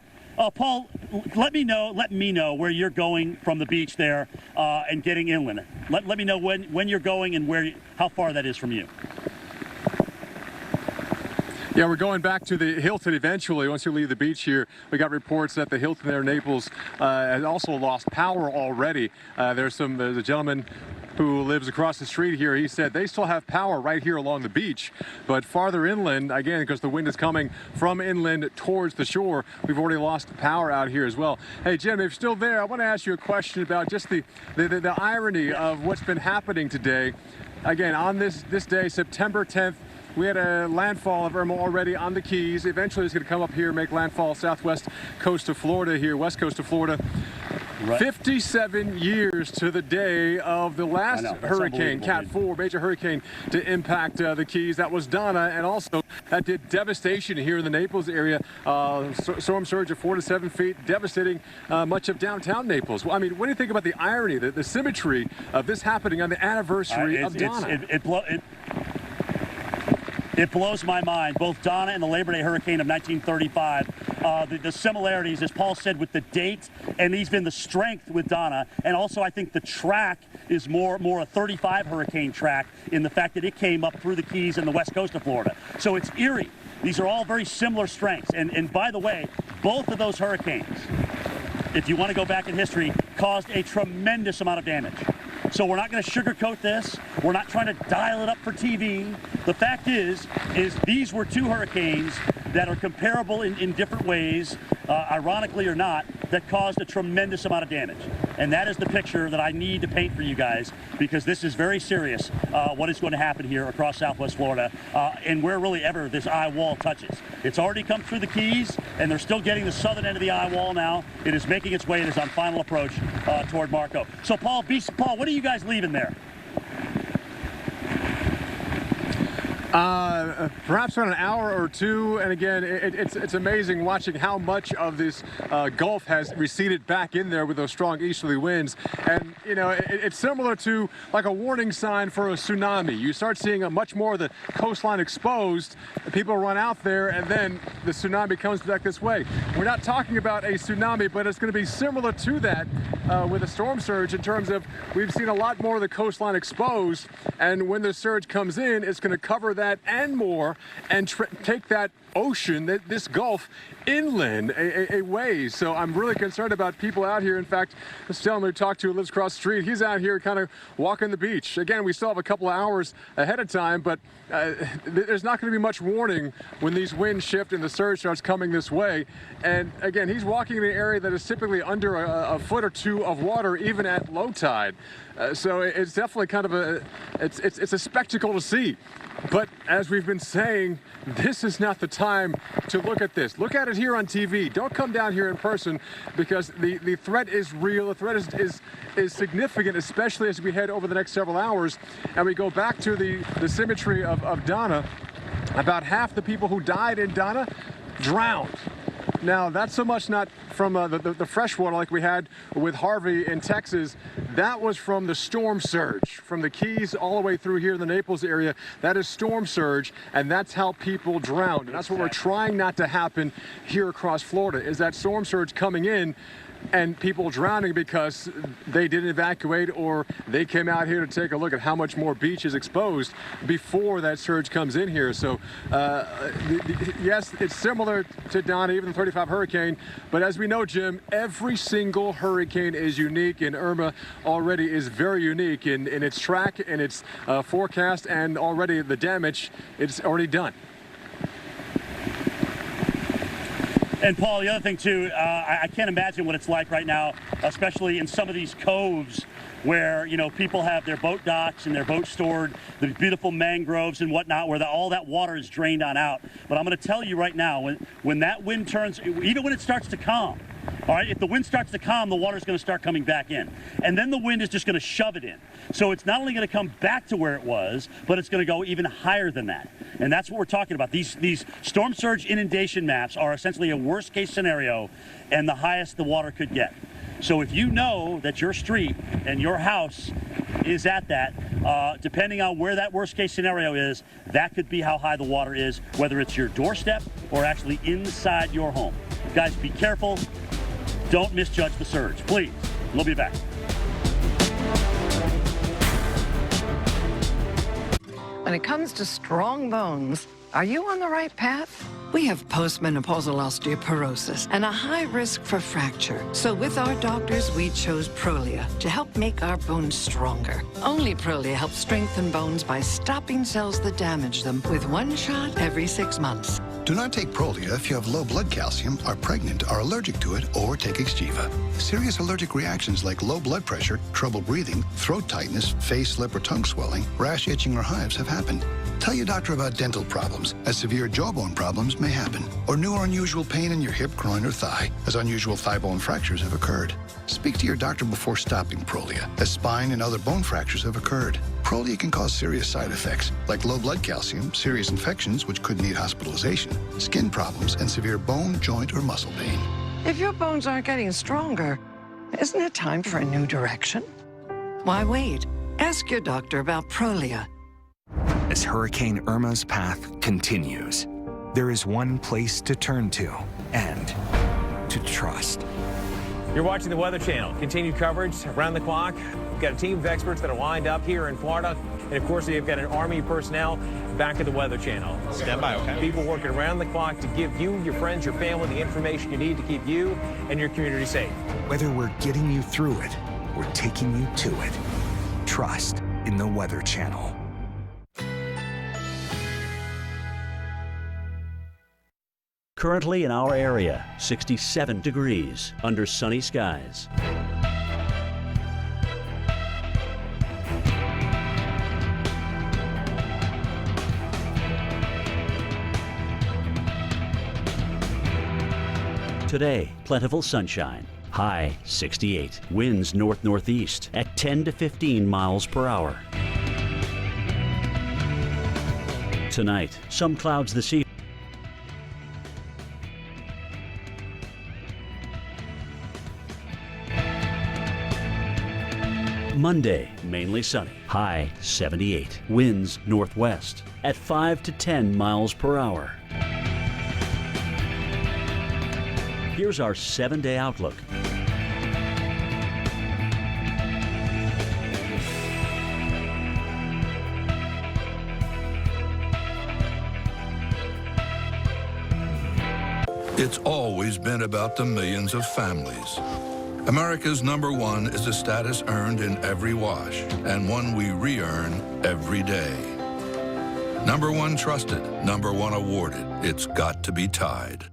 Paul, let me know where you're going from the beach there and getting inland. Let me know when you're going and how far that is from you. Yeah, we're going back to the Hilton eventually once you leave the beach here. We got reports that the Hilton there in Naples has also lost power already. There's a gentleman who lives across the street here. He said they still have power right here along the beach, but farther inland, again, because the wind is coming from inland towards the shore, we've already lost power out here as well. Hey, Jim, if you're still there, I want to ask you a question about just the irony of what's been happening today. Again, on this day, September 10th, we had a landfall of Irma already on the Keys. Eventually, it's going to come up here, make landfall southwest coast of Florida here, west coast of Florida. Right. 57 years to the day of the last hurricane, Cat 4, major hurricane to impact the Keys. That was Donna, and also that did devastation here in the Naples area. Storm surge of 4 to 7 feet, devastating much of downtown Naples. Well, I mean, what do you think about the irony, the symmetry of this happening on the anniversary of Donna? It blows my mind, both Donna and the Labor Day hurricane of 1935. The similarities, as Paul said, with the date and even the strength with Donna. And also, I think the track is more a 35 hurricane track in the fact that it came up through the Keys and the west coast of Florida. So it's eerie. These are all very similar strengths. And by the way, both of those hurricanes, if you want to go back in history, caused a tremendous amount of damage. So we're not going to sugarcoat this. We're not trying to dial it up for TV. The fact is these were two hurricanes that are comparable in different ways, ironically or not, that caused a tremendous amount of damage. And that is the picture that I need to paint for you guys, because this is very serious, what is going to happen here across southwest Florida, and where really ever this eye wall touches. It's already come through the Keys, and they're still getting the southern end of the eye wall now. It is making its way. It is on final approach toward Marco. So Paul, what are you guys leaving there? Perhaps around an hour or two, and again, it's amazing watching how much of this Gulf has receded back in there with those strong easterly winds. And you know, it's similar to like a warning sign for a tsunami. You start seeing much more of the coastline exposed, and people run out there, and then the tsunami comes back this way. We're not talking about a tsunami, but it's going to be similar to that with a storm surge, in terms of we've seen a lot more of the coastline exposed, and when the surge comes in, it's going to cover that and more, and take that ocean, this Gulf, inland a ways. So I'm really concerned about people out here. In fact, this gentleman we talked to who lives across the street, he's out here kind of walking the beach. Again, we still have a couple of hours ahead of time, but there's not going to be much warning when these winds shift and the surge starts coming this way. And again, he's walking in an area that is typically under a foot or two of water, even at low tide. So it's definitely kind of it's a spectacle to see. But as we've been saying, this is not the time to look at this. Look at it here on TV. Don't come down here in person, because the threat is real. The threat is significant, especially as we head over the next several hours. And we go back to the symmetry of Donna. About half the people who died in Donna drowned. Now, that's so much not from the fresh water like we had with Harvey in Texas. That was from the storm surge, from the Keys all the way through here in the Naples area. That is storm surge, and that's how people drowned. And that's what we're trying not to happen here across Florida, is that storm surge coming in and people drowning because they didn't evacuate, or they came out here to take a look at how much more beach is exposed before that surge comes in here. So yes, it's similar to Donna, even the 35 hurricane, but as we know, Jim, every single hurricane is unique, and Irma already is very unique in its track and its forecast, and already the damage, it's already done. And Paul, the other thing too, I can't imagine what it's like right now, especially in some of these coves where, you know, people have their boat docks and their boats stored, the beautiful mangroves and whatnot, where all that water is drained on out. But I'm going to tell you right now, when that wind turns, even when it starts to calm, All right, if the wind starts to calm, the water's going to start coming back in. And then the wind is just going to shove it in. So it's not only going to come back to where it was, but it's going to go even higher than that. And that's what we're talking about. These storm surge inundation maps are essentially a worst case scenario and the highest the water could get. So if you know that your street and your house is at that, depending on where that worst case scenario is, that could be how high the water is, whether it's your doorstep or actually inside your home. Guys, be careful. Don't misjudge the surge, please. We'll be back. When it comes to strong bones, are you on the right path? We have postmenopausal osteoporosis and a high risk for fracture. So with our doctors, we chose Prolia to help make our bones stronger. Only Prolia helps strengthen bones by stopping cells that damage them with one shot every 6 months. Do not take Prolia if you have low blood calcium, are pregnant, are allergic to it, or take Exgeva. Serious allergic reactions like low blood pressure, trouble breathing, throat tightness, face, lip, or tongue swelling, rash, itching, or hives have happened. Tell your doctor about dental problems, as severe jawbone problems may happen, or new or unusual pain in your hip, groin, or thigh, as unusual thigh bone fractures have occurred. Speak to your doctor before stopping Prolia, as spine and other bone fractures have occurred. Prolia can cause serious side effects, like low blood calcium, serious infections which could need hospitalization, skin problems, and severe bone, joint, or muscle pain. If your bones aren't getting stronger, isn't it time for a new direction? Why wait? Ask your doctor about Prolia. As Hurricane Irma's path continues, there is one place to turn to and to trust. You're watching the Weather Channel. Continued coverage around the clock. We've got a team of experts that are lined up here in Florida. And of course, we've got an Army personnel back at the Weather Channel. Stand by, okay? People working around the clock to give you, your friends, your family the information you need to keep you and your community safe. Whether we're getting you through it or taking you to it, trust in the Weather Channel. Currently in our area, 67 degrees under sunny skies. Today, plentiful sunshine. High 68. Winds north-northeast at 10 to 15 miles per hour. Tonight, some clouds this evening. Monday, mainly sunny. High 78. Winds northwest at 5 to 10 miles per hour. Here's our 7-day outlook. It's always been about the millions of families. America's #1 is a status earned in every wash and one we re-earn every day. #1 trusted, #1 awarded. It's got to be Tide.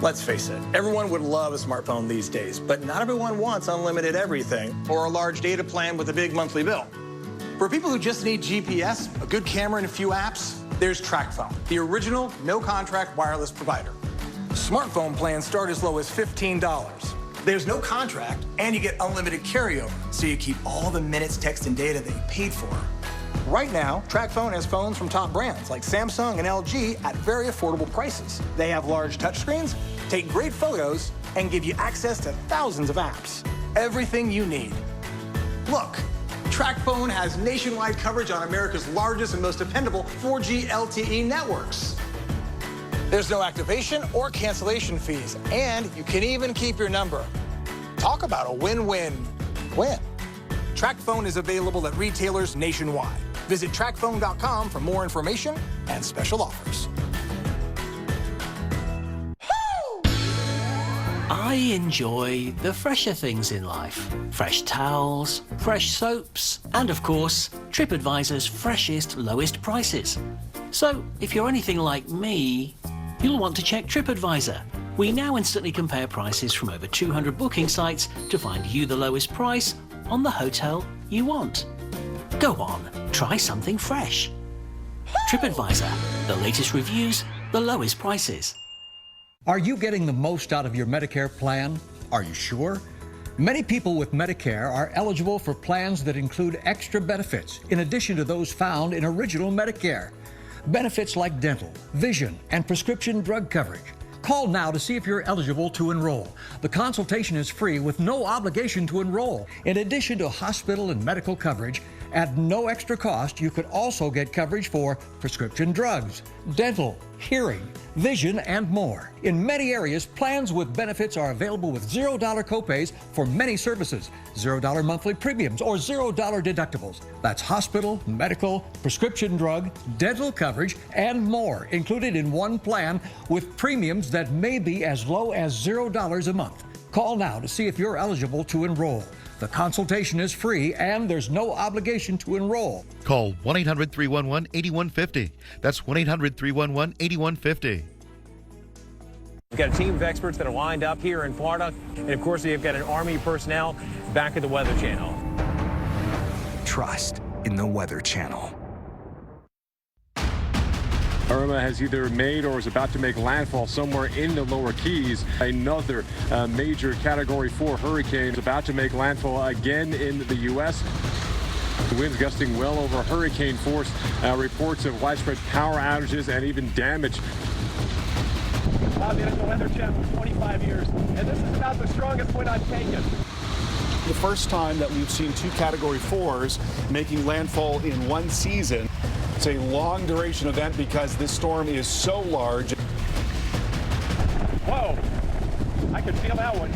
Let's face it, everyone would love a smartphone these days, but not everyone wants unlimited everything or a large data plan with a big monthly bill. For people who just need GPS, a good camera, and a few apps, there's TracFone, the original no-contract wireless provider. Smartphone plans start as low as $15. There's no contract, and you get unlimited carryover, so you keep all the minutes, text, and data that you paid for. Right now, TracFone has phones from top brands like Samsung and LG at very affordable prices. They have large touchscreens, take great photos, and give you access to thousands of apps. Everything you need. Look, TracFone has nationwide coverage on America's largest and most dependable 4G LTE networks. There's no activation or cancellation fees, and you can even keep your number. Talk about a win-win-win. TracFone is available at retailers nationwide. Visit TracFone.com for more information and special offers. I enjoy the fresher things in life. Fresh towels, fresh soaps, and of course, TripAdvisor's freshest, lowest prices. So, if you're anything like me, you'll want to check TripAdvisor. We now instantly compare prices from over 200 booking sites to find you the lowest price on the hotel you want. Go on, try something fresh. TripAdvisor, the latest reviews, the lowest prices. Are you getting the most out of your Medicare plan? Are you sure? Many people with Medicare are eligible for plans that include extra benefits in addition to those found in original Medicare. Benefits like dental, vision, and prescription drug coverage. Call now to see if you're eligible to enroll. The consultation is free with no obligation to enroll. In addition to hospital and medical coverage, at no extra cost, you could also get coverage for prescription drugs, dental, hearing, vision, and more. In many areas, plans with benefits are available with $0 copays for many services, $0 monthly premiums, or $0 deductibles. That's hospital, medical, prescription drug, dental coverage, and more included in one plan with premiums that may be as low as $0 a month. Call now to see if you're eligible to enroll. The consultation is free and there's no obligation to enroll. Call 1-800-311-8150. That's 1-800-311-8150. We've got a team of experts that are lined up here in Florida. And of course, we've got an Army personnel back at the Weather Channel. Trust in the Weather Channel. Irma has either made or is about to make landfall somewhere in the lower Keys. Another major Category 4 hurricane is about to make landfall again in the U.S. The winds gusting well over hurricane force. Reports of widespread power outages and even damage. I've been at the Weather Channel for 25 years, and this is about the strongest wind I've taken. The first time that we've seen two Category 4s making landfall in one season. It's a long duration event because this storm is so large. Whoa, I can feel that one.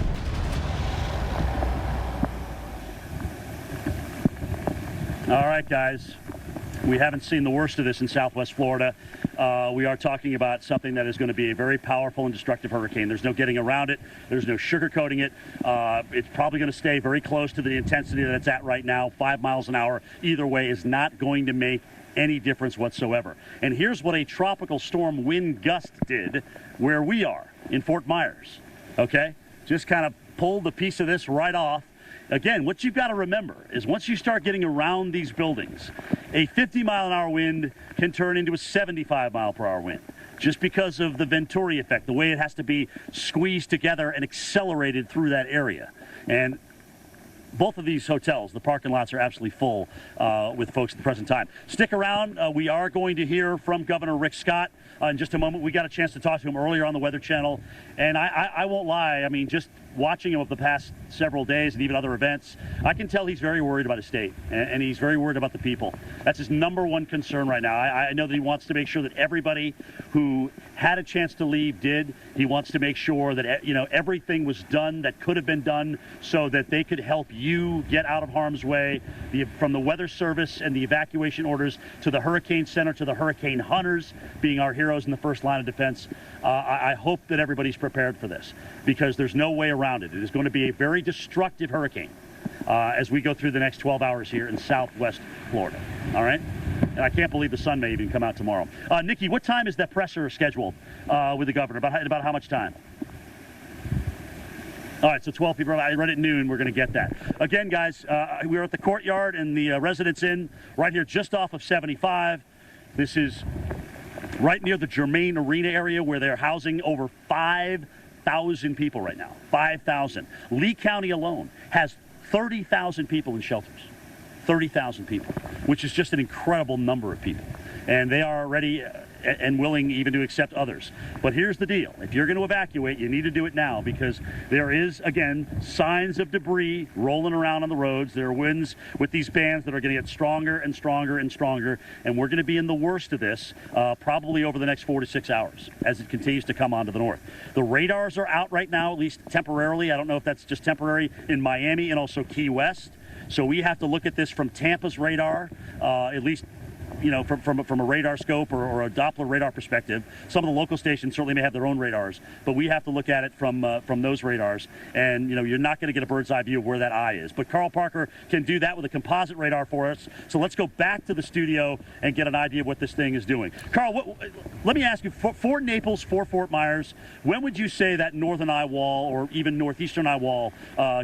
All right, guys. We haven't seen the worst of this in Southwest Florida. We are talking about something that is going to be a very powerful and destructive hurricane. There's no getting around it. There's no sugarcoating it. It's probably going to stay very close to the intensity that it's at right now. 5 miles an hour either way is not going to make any difference whatsoever. And here's what a tropical storm wind gust did where we are in Fort Myers. Okay? Just kind of pulled the piece of this right off. Again, what you've got to remember is once you start getting around these buildings, a 50-mile-an-hour wind can turn into a 75-mile-per-hour wind just because of the Venturi effect, the way it has to be squeezed together and accelerated through that area. And both of these hotels, the parking lots are absolutely full with folks at the present time. Stick around. We are going to hear from Governor Rick Scott in just a moment. We got a chance to talk to him earlier on the Weather Channel. And I won't lie. I mean, just watching him over the past several days and even other events, I can tell he's very worried about his state. And he's very worried about the people. That's his number one concern right now. I know that he wants to make sure that everybody who had a chance to leave did. He wants to make sure that, you know, everything was done that could have been done so that they could help you get out of harm's way. From the Weather Service and the evacuation orders to the Hurricane Center to the hurricane hunters being our heroes in the first line of defense. I hope that everybody's prepared for this because there's no way around it. It is going to be a very destructive hurricane as we go through the next 12 hours here in Southwest Florida. All right? And I can't believe the sun may even come out tomorrow. Nikki, what time is that presser scheduled with the governor? About how much time? All right, so 12 people. Right at noon, we're going to get that. Again, guys, we're at the Courtyard and the Residence Inn right here just off of 75. This is right near the Germain Arena area where they're housing over 5,000 people right now. 5,000. Lee County alone has 30,000 people in shelters. 30,000 people, which is just an incredible number of people. And they are ready and willing even to accept others. But here's the deal. If you're going to evacuate, you need to do it now because there is, again, signs of debris rolling around on the roads. There are winds with these bands that are going to get stronger and stronger and stronger. And we're going to be in the worst of this probably over the next 4 to 6 hours as it continues to come onto the north. The radars are out right now, at least temporarily. I don't know if that's just temporary in Miami and also Key West. So we have to look at this from Tampa's radar, at least, you know, from a radar scope or a Doppler radar perspective. Some of the local stations certainly may have their own radars, but we have to look at it from those radars. And, you know, you're not going to get a bird's eye view of where that eye is. But Carl Parker can do that with a composite radar for us. So let's go back to the studio and get an idea of what this thing is doing. Carl, let me ask you, for Naples, for Fort Myers, when would you say that northern eye wall or even northeastern eye wall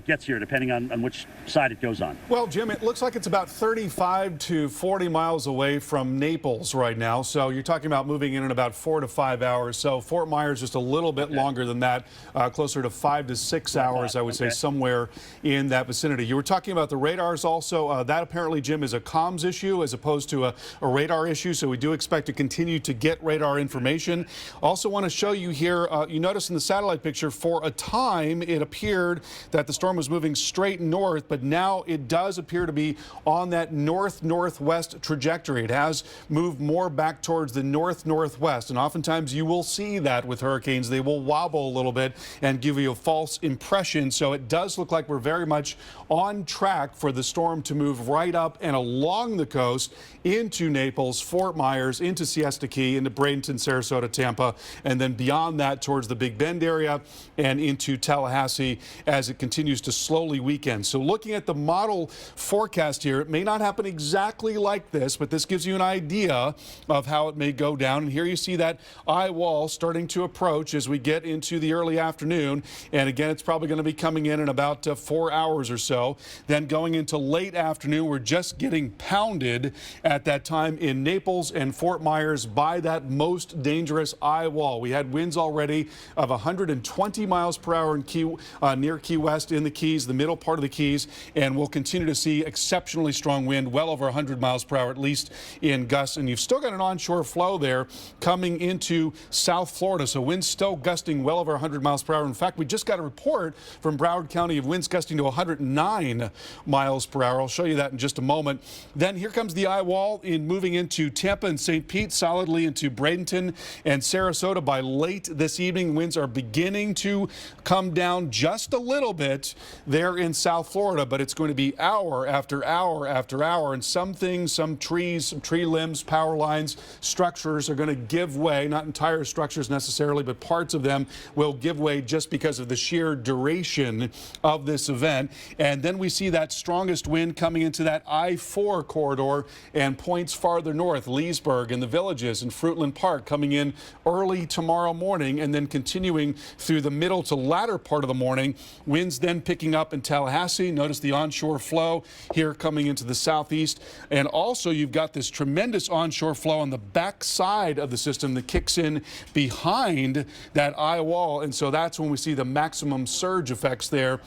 gets here, depending on which side it goes on? Well, Jim, it looks like it's about 35 to 40 miles away from Naples right now. So you're talking about moving in about 4 to 5 hours. So Fort Myers just a little bit longer than that, closer to 5 to 6 hours, I would say, somewhere in that vicinity. You were talking about the radars also. That apparently, Jim, is a comms issue as opposed to a radar issue. So we do expect to continue to get radar information. Also want to show you here, you notice in the satellite picture, for a time it appeared that the storm was moving straight north, but now it does appear to be on that north-northwest trajectory. It has moved more back towards the north-northwest, and oftentimes you will see that with hurricanes. They will wobble a little bit and give you a false impression. So it does look like we're very much on track for the storm to move right up and along the coast into Naples, Fort Myers, into Siesta Key, into Bradenton, Sarasota, Tampa, and then beyond that towards the Big Bend area and into Tallahassee as it continues to slowly weaken. So looking at the model forecast here, it may not happen exactly like this, but this gives you an idea of how it may go down. And here you see that eye wall starting to approach as we get into the early afternoon. And again, it's probably going to be coming in about 4 hours or so. Then going into late afternoon, we're just getting pounded at that time in Naples and Fort Myers by that most dangerous eye wall. We had winds already of 120 miles per hour in near Key West in the Keys, the middle part of the Keys, and we'll continue to see exceptionally strong wind, well over 100 miles per hour at least in gusts. And you've still got an onshore flow there coming into South Florida, so winds still gusting well over 100 miles per hour. In fact, we just got a report from Broward County of winds gusting to 109 miles per hour. I'll show you that in just a moment. Then here comes the eye wall in moving into Tampa and St. Pete, solidly into Bradenton and Sarasota by late this evening. Winds are beginning to come down just a little bit there in South Florida, but it's going to be hour after hour after hour, and some things, some trees, some tree limbs, power lines, structures are going to give way. Not entire structures necessarily, but parts of them will give way just because of the sheer duration of this event. And then we see that strongest wind coming into that I-4 corridor and points farther north, Leesburg and the Villages and Fruitland Park, coming in early tomorrow morning and then continuing through the middle to latter part of the morning. Winds then picking up in Tallahassee. Notice the onshore flow here coming into the southeast. And also you've got this tremendous onshore flow on the back side of the system that kicks in behind that eye wall. And so that's when we see the maximum surge effects there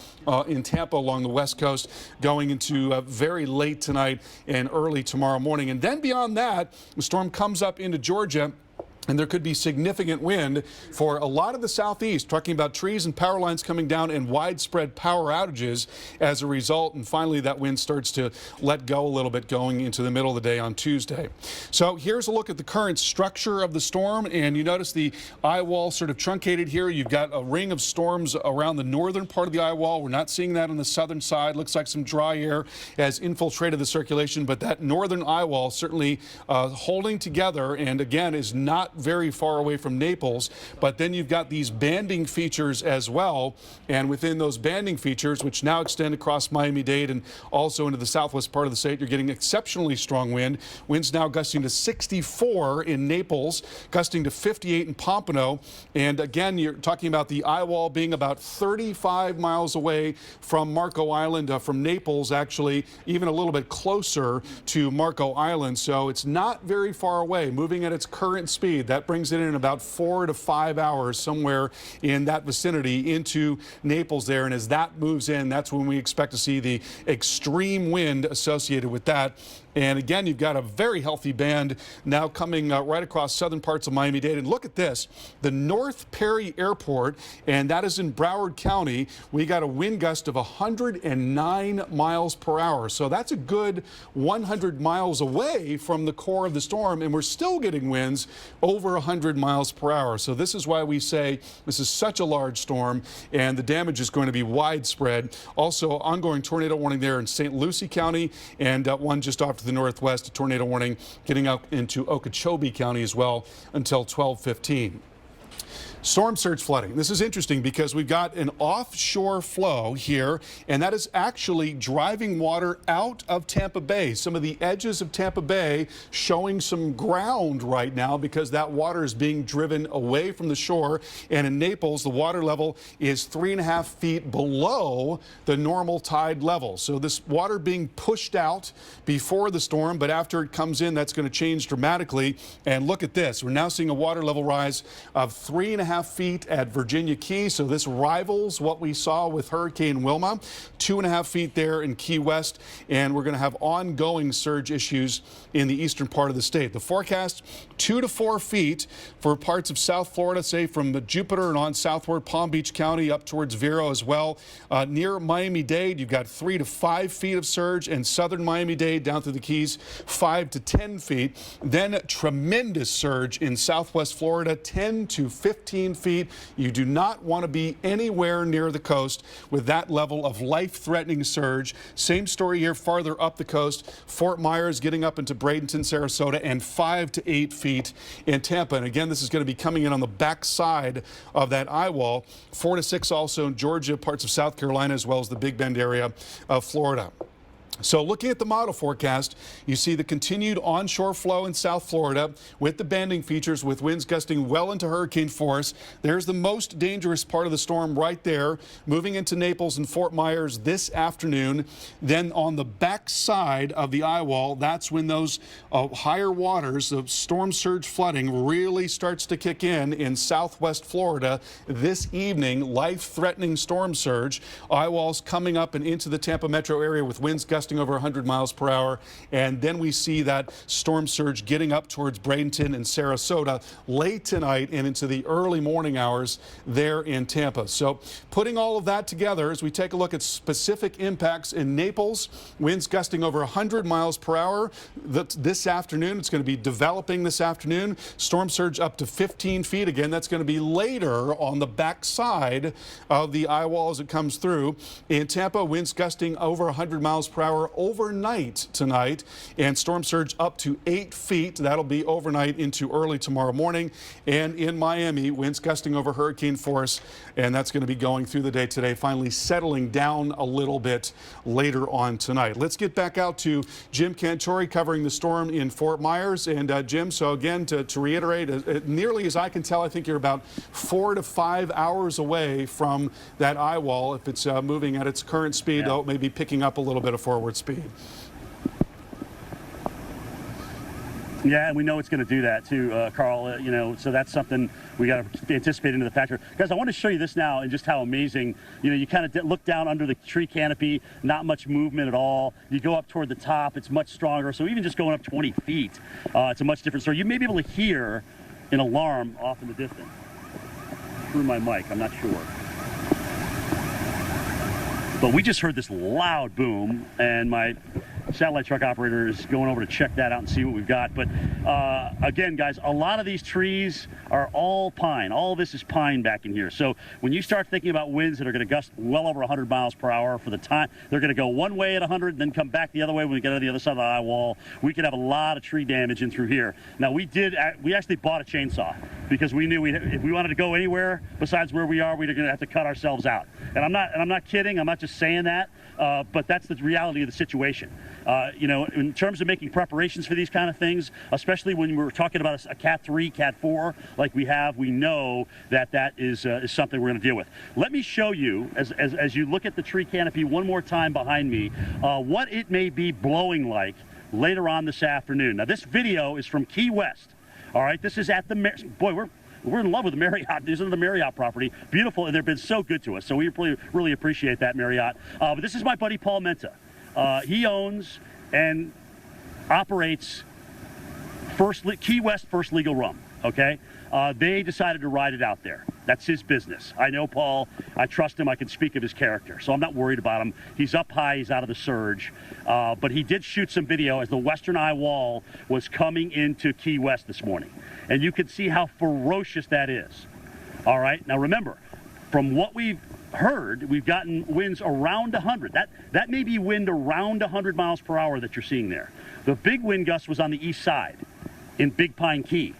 in Tampa along the west coast going into very late tonight and early tomorrow morning. And then beyond that, the storm comes up into Georgia, and there could be significant wind for a lot of the southeast, talking about trees and power lines coming down and widespread power outages as a result. And finally, that wind starts to let go a little bit going into the middle of the day on Tuesday. So here's a look at the current structure of the storm. And you notice the eye wall sort of truncated here. You've got a ring of storms around the northern part of the eye wall. We're not seeing that on the southern side. Looks like some dry air has infiltrated the circulation, but that northern eye wall certainly holding together, and again is not very far away from Naples. But then you've got these banding features as well, and within those banding features, which now extend across Miami-Dade and also into the southwest part of the state, you're getting exceptionally strong wind. Winds now gusting to 64 in Naples, gusting to 58 in Pompano. And again, you're talking about the eye wall being about 35 miles away from Marco Island, from Naples, actually even a little bit closer to Marco Island. So it's not very far away, moving at its current speed. That brings it in about 4 to 5 hours, somewhere in that vicinity, into Naples there. And as that moves in, that's when we expect to see the extreme wind associated with that. And again, you've got a very healthy band now coming right across southern parts of Miami-Dade. And look at this, the North Perry Airport, and that is in Broward County. We got a wind gust of 109 miles per hour. So that's a good 100 miles away from the core of the storm, and we're still getting winds over 100 miles per hour. So this is why we say this is such a large storm, and the damage is going to be widespread. Also, ongoing tornado warning there in St. Lucie County, and one just off to the northwest, a tornado warning getting up into Okeechobee County as well until 12:15. Storm surge flooding. This is interesting because we've got an offshore flow here, and that is actually driving water out of Tampa Bay. Some of the edges of Tampa Bay showing some ground right now because that water is being driven away from the shore. And in Naples, the water level is 3.5 feet below the normal tide level. So this water being pushed out before the storm, but after it comes in, that's going to change dramatically. And look at this. We're now seeing a water level rise of 3.5 feet at Virginia Key. So this rivals what we saw with Hurricane Wilma. 2.5 feet there in Key West. And we're going to have ongoing surge issues in the eastern part of the state. The forecast, 2 to 4 feet for parts of South Florida, say from Jupiter and on southward Palm Beach County up towards Vero as well. Near Miami-Dade, you've got 3 to 5 feet of surge, and southern Miami-Dade down through the Keys, 5 to 10 feet. Then tremendous surge in southwest Florida, 10 to 15 feet. You do not want to be anywhere near the coast with that level of life-threatening surge. Same story here farther up the coast. Fort Myers getting up into Bradenton, Sarasota, and 5 to 8 feet in Tampa. And again, this is going to be coming in on the backside of that eyewall. 4 to 6 also in Georgia, parts of South Carolina, as well as the Big Bend area of Florida. So looking at the model forecast, you see the continued onshore flow in South Florida with the banding features with winds gusting well into hurricane force. There's the most dangerous part of the storm right there, moving into Naples and Fort Myers this afternoon. Then on the backside of the eyewall, that's when those higher waters, the storm surge flooding, really starts to kick in southwest Florida this evening. Life-threatening storm surge. Eyewalls coming up and into the Tampa metro area with winds gusting over 100 miles per hour. And then we see that storm surge getting up towards Bradenton and Sarasota late tonight and into the early morning hours there in Tampa. So putting all of that together as we take a look at specific impacts in Naples, winds gusting over 100 miles per hour this afternoon. It's going to be developing this afternoon. Storm surge up to 15 feet. Again, that's going to be later on the backside of the eyewall as it comes through. In Tampa, winds gusting over 100 miles per hour overnight tonight, and storm surge up to 8 feet. That'll be overnight into early tomorrow morning. And in Miami, winds gusting over hurricane force, and that's going to be going through the day today, finally settling down a little bit later on tonight. Let's get back out to Jim Cantori covering the storm in Fort Myers. And Jim, so again, to reiterate, nearly as I can tell, I think you're about 4 to 5 hours away from that eyewall. If it's moving at its current speed, though, it may be picking up a little bit of forward speed. Yeah, and we know it's going to do that too, Carl. You know, so that's something we got to anticipate into the factor. Guys, I want to show you this now and just how amazing. You know, you kind of look down under the tree canopy, not much movement at all. You go up toward the top, it's much stronger. So even just going up 20 feet, it's a much different story. You may be able to hear an alarm off in the distance through my mic. I'm not sure. But we just heard this loud boom, and my satellite truck operator is going over to check that out and see what we've got. But again, guys, a lot of these trees are all pine. All this is pine back in here. So when you start thinking about winds that are going to gust well over 100 miles per hour for the time, they're going to go one way at 100 and then come back the other way when we get to the other side of the eye wall. We could have a lot of tree damage in through here. Now, we actually bought a chainsaw because we knew if we wanted to go anywhere besides where we are, we were going to have to cut ourselves out. And I'm not kidding. I'm not just saying that. But that's the reality of the situation. You know, in terms of making preparations for these kind of things, especially when we're talking about a Cat 3, Cat 4 like we have, we know that is something we're going to deal with. Let me show you, as you look at the tree canopy one more time behind me, what it may be blowing like later on this afternoon. Now, this video is from Key West. All right, this is at the boy. We're in love with the Marriott. These are the Marriott property. Beautiful, and they've been so good to us. So we really appreciate that, Marriott. But this is my buddy Paul Menta. He owns and operates Key West First Legal Rum. Okay, they decided to ride it out there. That's his business. I know Paul. I trust him. I can speak of his character, so I'm not worried about him. He's up high. He's out of the surge. But he did shoot some video as the western eye wall was coming into Key West this morning. And you can see how ferocious that is. All right. Now, remember, from what we've heard, we've gotten winds around 100. That may be wind around 100 miles per hour that you're seeing there. The big wind gust was on the east side in Big Pine Key,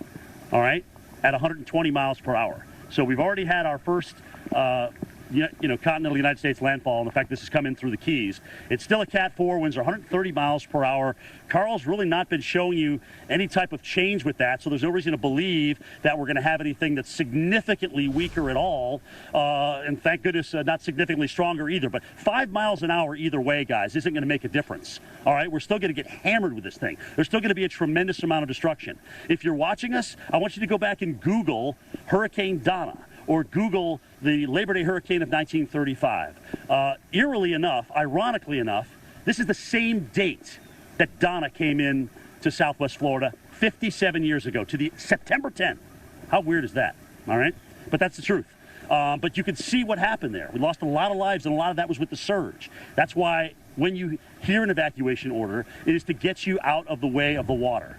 all right, at 120 miles per hour. So we've already had our first continental United States landfall, and the fact this has come in through the Keys. It's still a Cat 4, winds are 130 miles per hour. Carl's really not been showing you any type of change with that, so there's no reason to believe that we're going to have anything that's significantly weaker at all, and thank goodness not significantly stronger either. But 5 miles an hour either way, guys, isn't going to make a difference. All right, we're still going to get hammered with this thing. There's still going to be a tremendous amount of destruction. If you're watching us, I want you to go back and Google Hurricane Donna, or Google the Labor Day hurricane of 1935. Eerily enough, ironically enough, this is the same date that Donna came in to Southwest Florida 57 years ago, to the September 10th. How weird is that? All right, but that's the truth. But you can see what happened there. We lost a lot of lives, and a lot of that was with the surge. That's why when you hear an evacuation order, it is to get you out of the way of the water.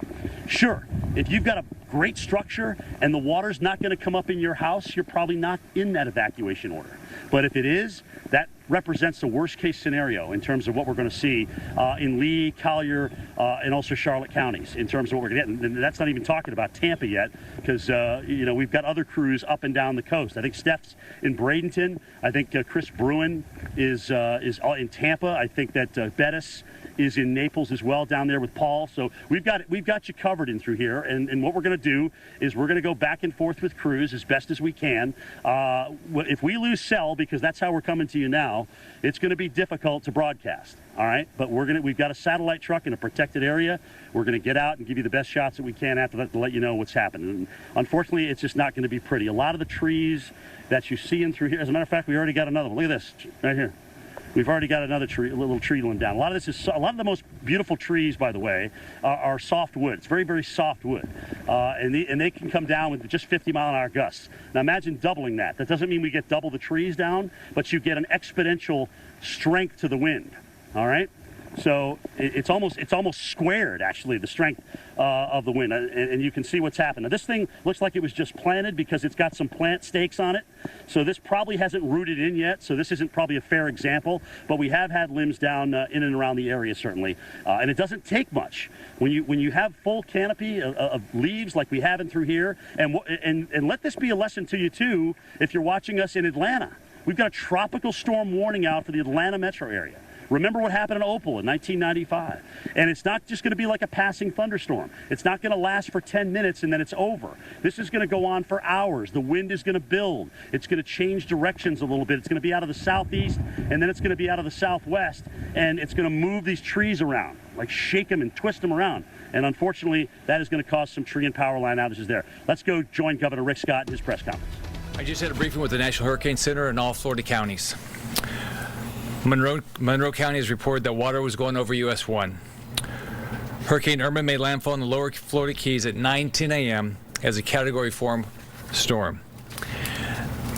Sure, if you've got a great structure and the water's not going to come up in your house, you're probably not in that evacuation order. But if it is, that represents the worst case scenario in terms of what we're going to see in Lee, Collier, and also Charlotte counties in terms of what we're going to get. And that's not even talking about Tampa yet, because we've got other crews up and down the coast. I think Steph's in Bradenton. I think Chris Bruin is in Tampa. I think that Bettis is in Naples as well, down there with Paul. So we've got you covered in through here. And what we're going to do is we're going to go back and forth with crews as best as we can. If we lose cell, because that's how we're coming to you now, it's going to be difficult to broadcast. All right, but we've got a satellite truck in a protected area. We're going to get out and give you the best shots that we can after that to let you know what's happening. And unfortunately, it's just not going to be pretty. A lot of the trees that you see in through here, as a matter of fact, we already got another one. Look at this right here. We've already got another tree, a little tree limb down. A lot of the most beautiful trees, by the way, are soft wood. It's very, very soft wood, and they can come down with just 50-mile-an-hour gusts. Now imagine doubling that. That doesn't mean we get double the trees down, but you get an exponential strength to the wind. All right. So it's almost squared, actually, the strength of the wind, and you can see what's happened. Now, this thing looks like it was just planted because it's got some plant stakes on it. So this probably hasn't rooted in yet, so this isn't probably a fair example, but we have had limbs down in and around the area, certainly. And it doesn't take much. When you have full canopy of leaves like we have in through here, and let this be a lesson to you, too, if you're watching us in Atlanta. We've got a tropical storm warning out for the Atlanta metro area. Remember what happened in Opal in 1995. And it's not just going to be like a passing thunderstorm. It's not going to last for 10 minutes and then it's over. This is going to go on for hours. The wind is going to build. It's going to change directions a little bit. It's going to be out of the southeast, and then it's going to be out of the southwest, and it's going to move these trees around, like shake them and twist them around. And unfortunately, that is going to cause some tree and power line outages there. Let's go join Governor Rick Scott in his press conference. I just had a briefing with the National Hurricane Center and all Florida counties. Monroe County has reported that water was going over US 1. Hurricane Irma made landfall in the lower Florida Keys at 9:10 a.m. as a Category 4 storm.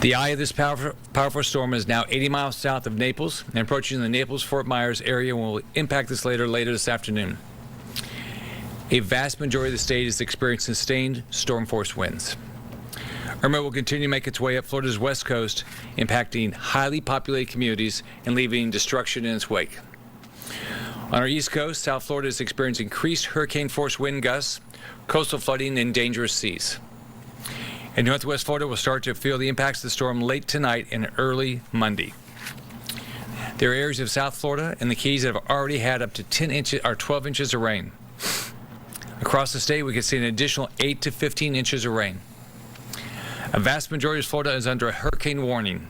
The eye of this powerful storm is now 80 miles south of Naples and approaching the Naples-Fort Myers area and will impact this later this afternoon. A vast majority of the state is experiencing sustained storm force winds. Irma will continue to make its way up Florida's west coast, impacting highly populated communities and leaving destruction in its wake. On our east coast, South Florida is experiencing increased hurricane-force wind gusts, coastal flooding, and dangerous seas. In northwest Florida, we'll start to feel the impacts of the storm late tonight and early Monday. There are areas of South Florida and the Keys that have already had up to 10 inches or 12 inches of rain. Across the state, we could see an additional 8 to 15 inches of rain. A vast majority of Florida is under a hurricane warning.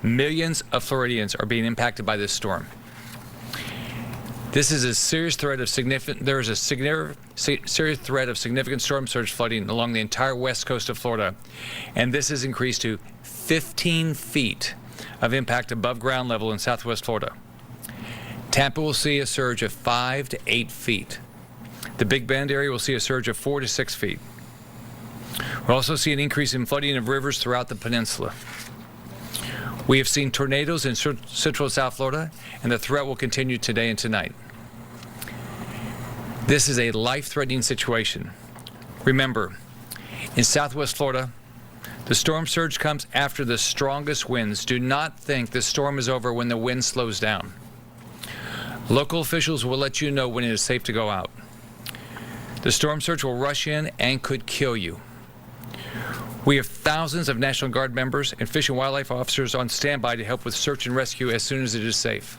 Millions of Floridians are being impacted by this storm. This is a serious threat of serious threat of significant storm surge flooding along the entire west coast of Florida, and this has increased to 15 feet of impact above ground level in southwest Florida. Tampa will see a surge of 5 to 8 feet. The Big Bend area will see a surge of 4 to 6 feet. We'll also see an increase in flooding of rivers throughout the peninsula. We have seen tornadoes in central South Florida, and the threat will continue today and tonight. This is a life-threatening situation. Remember, in southwest Florida, the storm surge comes after the strongest winds. Do not think the storm is over when the wind slows down. Local officials will let you know when it is safe to go out. The storm surge will rush in and could kill you. We have thousands of National Guard members and Fish and Wildlife officers on standby to help with search and rescue as soon as it is safe.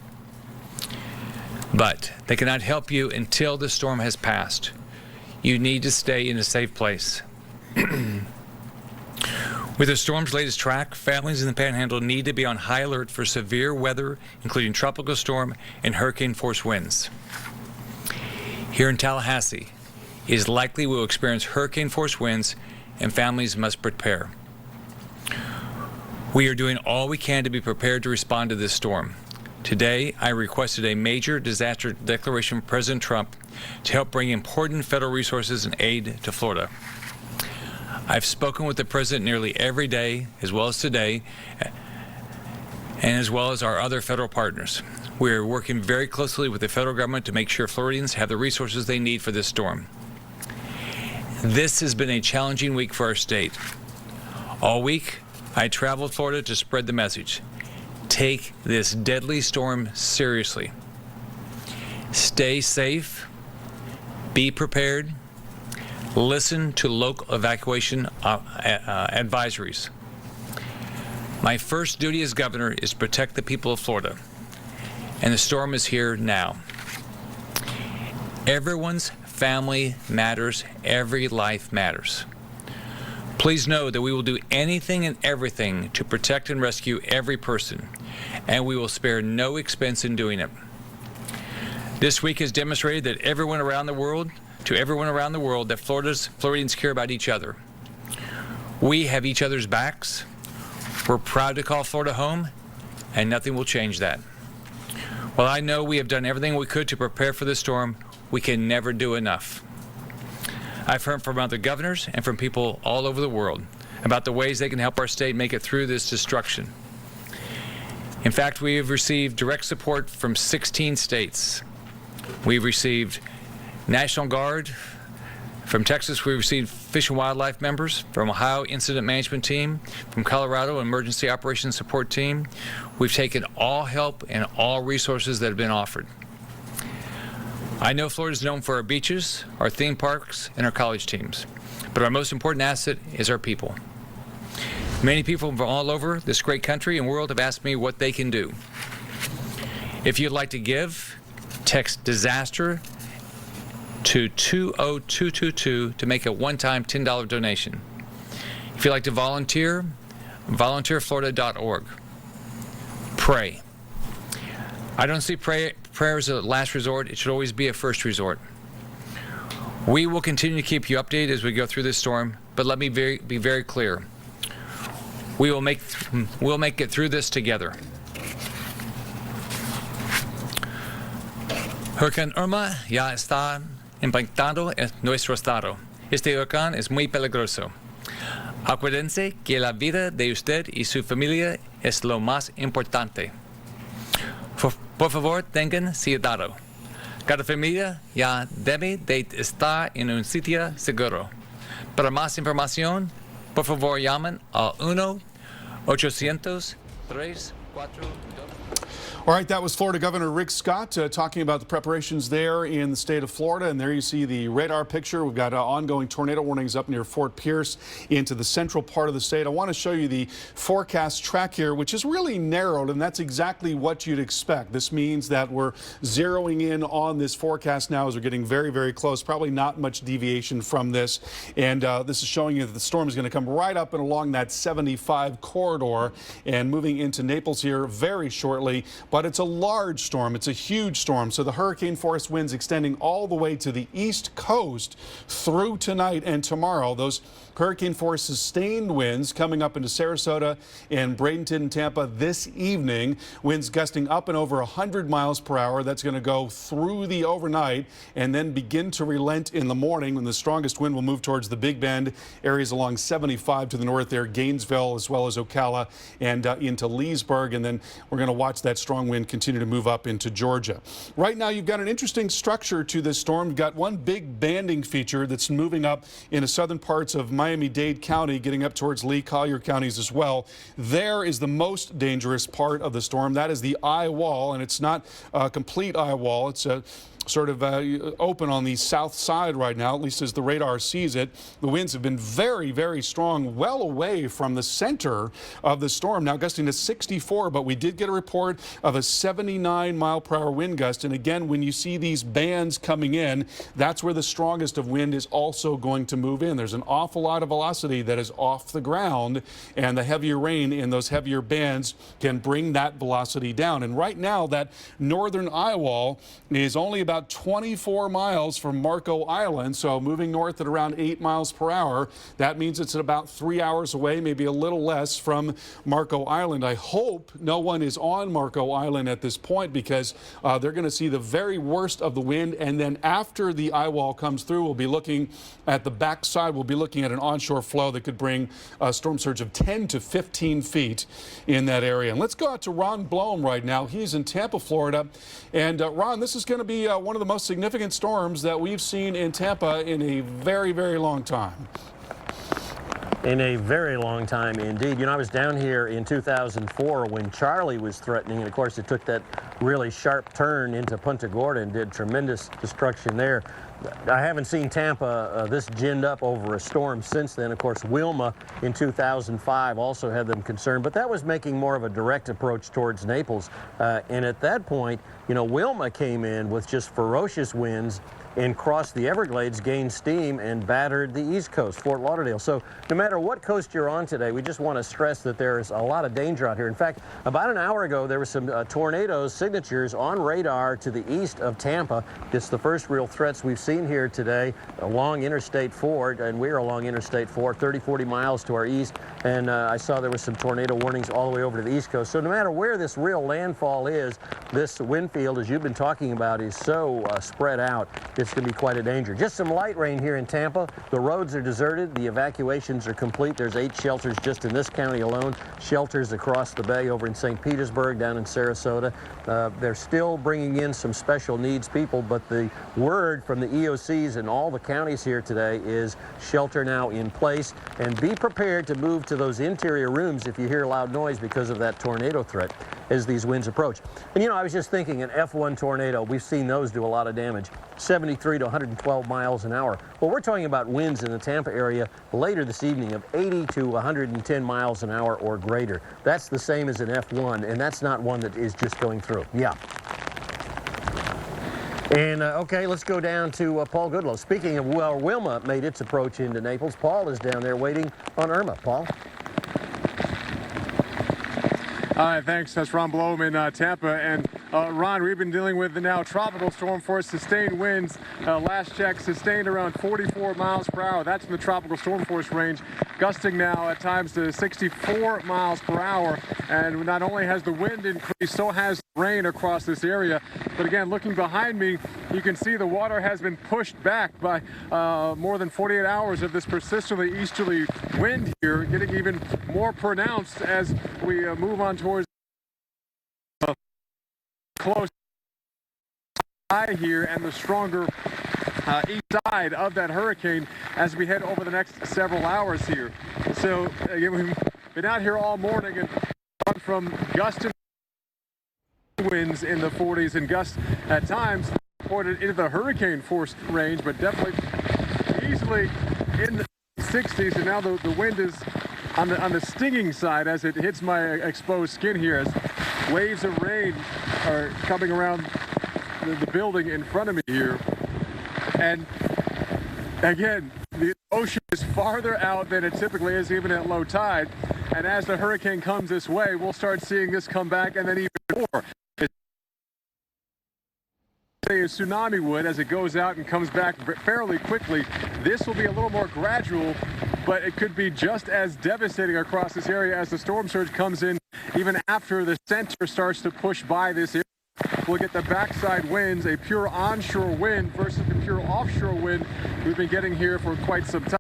But they cannot help you until the storm has passed. You need to stay in a safe place. With the storm's latest track, families in the Panhandle need to be on high alert for severe weather, including tropical storm and hurricane-force winds. Here in Tallahassee, it is likely we will experience hurricane-force winds, and families must prepare. We are doing all we can to be prepared to respond to this storm. Today, I requested a major disaster declaration from President Trump to help bring important federal resources and aid to Florida. I've spoken with the President nearly every day, as well as today, and as well as our other federal partners. We are working very closely with the federal government to make sure Floridians have the resources they need for this storm. This has been a challenging week for our state. All week, I traveled Florida to spread the message. Take this deadly storm seriously. Stay safe, be prepared, listen to local evacuation advisories. My first duty as governor is to protect the people of Florida, and the storm is here now. Everyone's family matters, every life matters. Please know that we will do anything and everything to protect and rescue every person, and we will spare no expense in doing it. This week has demonstrated that everyone around the world, that Floridians care about each other. We have each other's backs. We're proud to call Florida home, and nothing will change that. While I know we have done everything we could to prepare for this storm, we can never do enough. I've heard from other governors and from people all over the world about the ways they can help our state make it through this destruction. In fact, we have received direct support from 16 states. We've received National Guard. From Texas, we received Fish and Wildlife members. From Ohio, Incident Management Team. From Colorado, Emergency Operations Support Team. We've taken all help and all resources that have been offered. I know Florida is known for our beaches, our theme parks, and our college teams. But our most important asset is our people. Many people from all over this great country and world have asked me what they can do. If you'd like to give, text DISASTER to 20222 to make a one-time $10 donation. If you'd like to volunteer, volunteerflorida.org. Pray. I don't see prayer as a last resort. It should always be a first resort. We will continue to keep you updated as we go through this storm, but let me be very clear. We'll make it through this together. Hurricane Irma ya está impactando en nuestro estado. Este huracán es muy peligroso. Acuérdense que la vida de usted y su familia es lo más importante. Por favor, tengan cuidado. Cada familia ya debe de estar en un sitio seguro. Para más información, por favor llamen al 1-800-342. All right, that was Florida Governor Rick Scott talking about the preparations there in the state of Florida. And there you see the radar picture. We've got ongoing tornado warnings up near Fort Pierce into the central part of the state. I want to show you the forecast track here, which is really narrowed, and that's exactly what you'd expect. This means that we're zeroing in on this forecast now as we're getting very, very close. Probably not much deviation from this. And this is showing you that the storm is going to come right up and along that 75 corridor and moving into Naples here very shortly. But it's a large storm. It's a huge storm. So the hurricane force winds extending all the way to the east coast through tonight and tomorrow. Those hurricane force sustained winds coming up into Sarasota and Bradenton and Tampa this evening. Winds gusting up and over 100 miles per hour. That's going to go through the overnight and then begin to relent in the morning when the strongest wind will move towards the Big Bend, areas along 75 to the north there, Gainesville, as well as Ocala and into Leesburg. And then we're going to watch that strong wind continue to move up into Georgia. Right now, you've got an interesting structure to this storm. You've got one big banding feature that's moving up into southern parts of Miami-Dade County, getting up towards Lee, Collier counties as well. There is the most dangerous part of the storm. That is the eye wall, and it's not a complete eye wall. It's a sort of open on the south side right now, at least as the radar sees it. The winds have been very, very strong, well away from the center of the storm, now gusting to 64, but we did get a report of a 79-mile-per-hour wind gust. And again, when you see these bands coming in, that's where the strongest of wind is also going to move in. There's an awful lot of velocity that is off the ground, and the heavier rain in those heavier bands can bring that velocity down. And right now, that northern eyewall is only about 24 miles from Marco Island, so moving north at around 8 miles per hour. That means it's at about 3 hours away, maybe a little less from Marco Island. I hope no one is on Marco Island at this point, because they're going to see the very worst of the wind. And then after the eyewall comes through, we'll be looking at the backside. We'll be looking at an onshore flow that could bring a storm surge of 10 to 15 feet in that area. And let's go out to Ron Blome right now. He's in Tampa, Florida. And Ron, this is going to be one of the most significant storms that we've seen in Tampa in a very, very long time. In a very long time indeed. You know, I was down here in 2004 when Charlie was threatening, and of course it took that really sharp turn into Punta Gorda and did tremendous destruction there. I haven't seen Tampa this ginned up over a storm since then. Of course, Wilma in 2005 also had them concerned, but that was making more of a direct approach towards Naples. And at that point, you know, Wilma came in with just ferocious winds and crossed the Everglades, gained steam, and battered the East Coast, Fort Lauderdale. So no matter what coast you're on today, we just want to stress that there is a lot of danger out here. In fact, about an hour ago, there were some tornado signatures on radar to the east of Tampa. It's the first real threats we've seen here today along Interstate 4, and we're along Interstate 4, 30, 40 miles to our east. And I saw there was some tornado warnings all the way over to the East Coast. So no matter where this real landfall is, this wind field, as you've been talking about, is so spread out. It's going to be quite a danger. Just some light rain here in Tampa. The roads are deserted. The evacuations are complete. There's 8 shelters just in this county alone. Shelters across the bay over in St. Petersburg, down in Sarasota. They're still bringing in some special needs people, but the word from the EOCs in all the counties here today is shelter now in place, and be prepared to move to those interior rooms if you hear loud noise because of that tornado threat as these winds approach. And you know, I was just thinking, an F1 tornado, we've seen those do a lot of damage. 73 to 112 miles an hour. Well, we're talking about winds in the Tampa area later this evening of 80 to 110 miles an hour or greater. That's the same as an F1, and that's not one that is just going through. Yeah. And okay, let's go down to Paul Goodlow. Speaking of, well, Wilma made its approach into Naples. Paul is down there waiting on Irma. Paul? All right, thanks. That's Ron Blome in Tampa. And Ron, we've been dealing with the now tropical storm force sustained winds. Last check, sustained around 44 miles per hour. That's in the tropical storm force range, gusting now at times to 64 miles per hour. And not only has the wind increased, so has the rain across this area. But again, looking behind me, you can see the water has been pushed back by more than 48 hours of this persistently easterly wind here, getting even more pronounced as we move on towards close eye here and the stronger east side of that hurricane as we head over the next several hours here. So again, we've been out here all morning and gone from gusting winds in the 40s and gusts at times reported into the hurricane force range, but definitely easily in the 60s. And now the wind is on the stinging side as it hits my exposed skin here, as waves of rain are coming around the building in front of me here. And again, the ocean is farther out than it typically is, even at low tide. And as the hurricane comes this way, we'll start seeing this come back, and then even more. A tsunami would, as it goes out and comes back fairly quickly. This will be a little more gradual, but it could be just as devastating across this area as the storm surge comes in, even after the center starts to push by this area. We'll get the backside winds, a pure onshore wind versus the pure offshore wind we've been getting here for quite some time.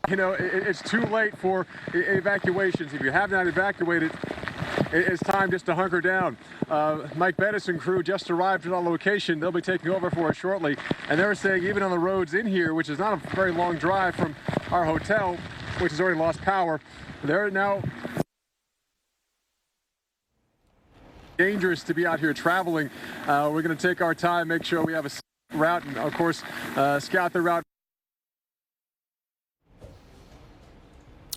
You know, it's too late for evacuations. If you have not evacuated, it's time just to hunker down. Mike Bedison crew just arrived at our location. They'll be taking over for us shortly. And they're saying even on the roads in here, which is not a very long drive from our hotel, which has already lost power, they're now dangerous to be out here traveling. We're going to take our time, make sure we have a route, and of course, scout the route.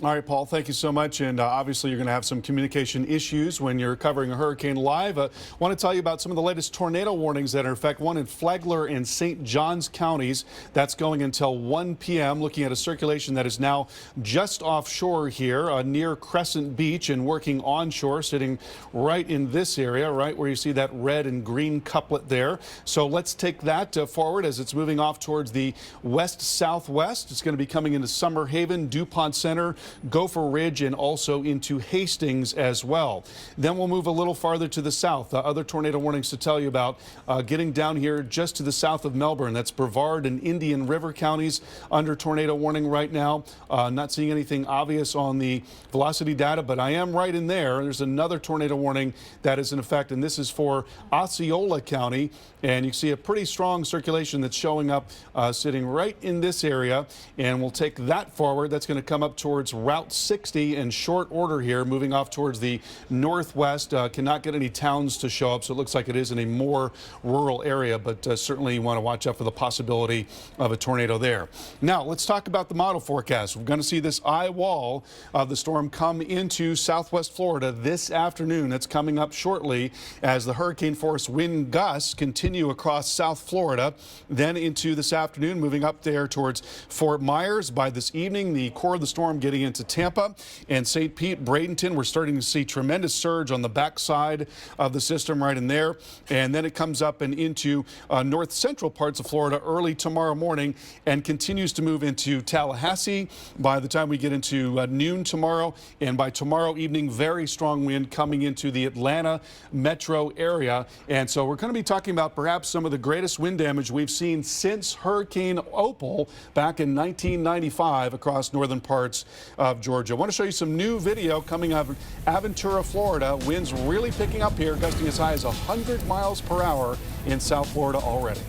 All right, Paul, thank you so much. And obviously, you're going to have some communication issues when you're covering a hurricane live. I want to tell you about some of the latest tornado warnings that are in effect. One in Flagler and St. Johns counties. That's going until 1 p.m. Looking at a circulation that is now just offshore here near Crescent Beach and working onshore, sitting right in this area, right where you see that red and green couplet there. So let's take that forward as it's moving off towards the west-southwest. It's going to be coming into Summer Haven, DuPont Center, Gopher Ridge, and also into Hastings as well. Then we'll move a little farther to the south. Other tornado warnings to tell you about getting down here just to the south of Melbourne. That's Brevard and Indian River counties under tornado warning right now. Not seeing anything obvious on the velocity data, but I am right in there. There's another tornado warning that is in effect, and this is for Osceola County. And you see a pretty strong circulation that's showing up sitting right in this area. And we'll take that forward. That's going to come up towards Route 60 in short order here, moving off towards the northwest. Cannot get any towns to show up, so it looks like it is in a more rural area, but certainly you want to watch out for the possibility of a tornado there. Now, let's talk about the model forecast. We're going to see this eye wall of the storm come into southwest Florida this afternoon. That's coming up shortly as the hurricane force wind gusts continue across South Florida, then into this afternoon, moving up there towards Fort Myers. By this evening, the core of the storm getting into Tampa and St. Pete, Bradenton. We're starting to see tremendous surge on the backside of the system right in there. And then it comes up and into north central parts of Florida early tomorrow morning and continues to move into Tallahassee by the time we get into noon tomorrow. And by tomorrow evening, very strong wind coming into the Atlanta metro area. And so we're going to be talking about perhaps some of the greatest wind damage we've seen since Hurricane Opal back in 1995 across northern parts of Georgia. I want to show you some new video coming out of Aventura, Florida. Winds really picking up here, gusting as high as 100 miles per hour in South Florida already.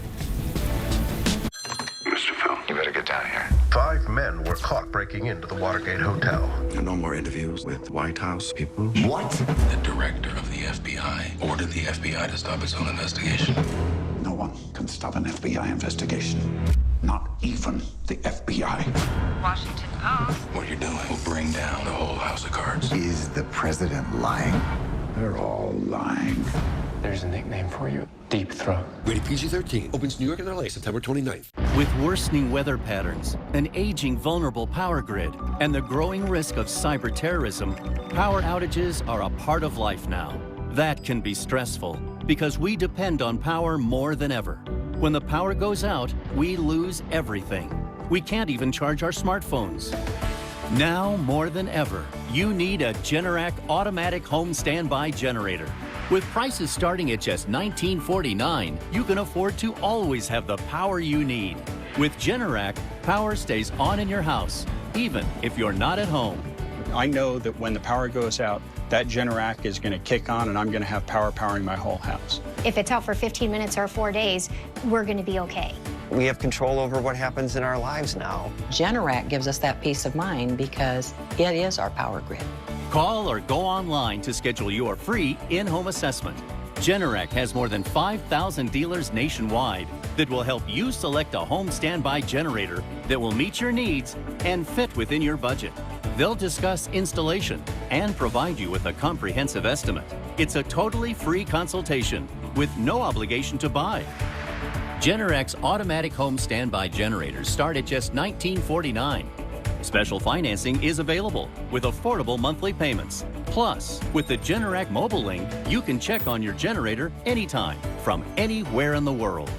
Mr. Phil, you better get down here. 5 men were caught breaking into the Watergate Hotel. No more interviews with White House people. What? The director of the FBI ordered the FBI to stop its own investigation. No one can stop an FBI investigation. Not even the FBI. Washington Post. What you're doing will bring down the whole house of cards. Is the president lying? They're all lying. There's a nickname for you. Deep Throat. Rated PG-13. Opens New York and LA September 29th. With worsening weather patterns, an aging vulnerable power grid, and the growing risk of cyber terrorism, power outages are a part of life now. That can be stressful because we depend on power more than ever. When the power goes out, we lose everything. We can't even charge our smartphones. Now more than ever, you need a Generac automatic home standby generator. With prices starting at just $19.49, you can afford to always have the power you need. With Generac, power stays on in your house, even if you're not at home. I know that when the power goes out, that Generac is going to kick on and I'm going to have power powering my whole house. If it's out for 15 minutes or 4 days, we're going to be okay. We have control over what happens in our lives now. Generac gives us that peace of mind because it is our power grid. Call or go online to schedule your free in-home assessment. Generac has more than 5,000 dealers nationwide that will help you select a home standby generator that will meet your needs and fit within your budget. They'll discuss installation and provide you with a comprehensive estimate. It's a totally free consultation with no obligation to buy. Generac's automatic home standby generators start at just $19.49. Special financing is available with affordable monthly payments. Plus, with the Generac mobile link, you can check on your generator anytime from anywhere in the world.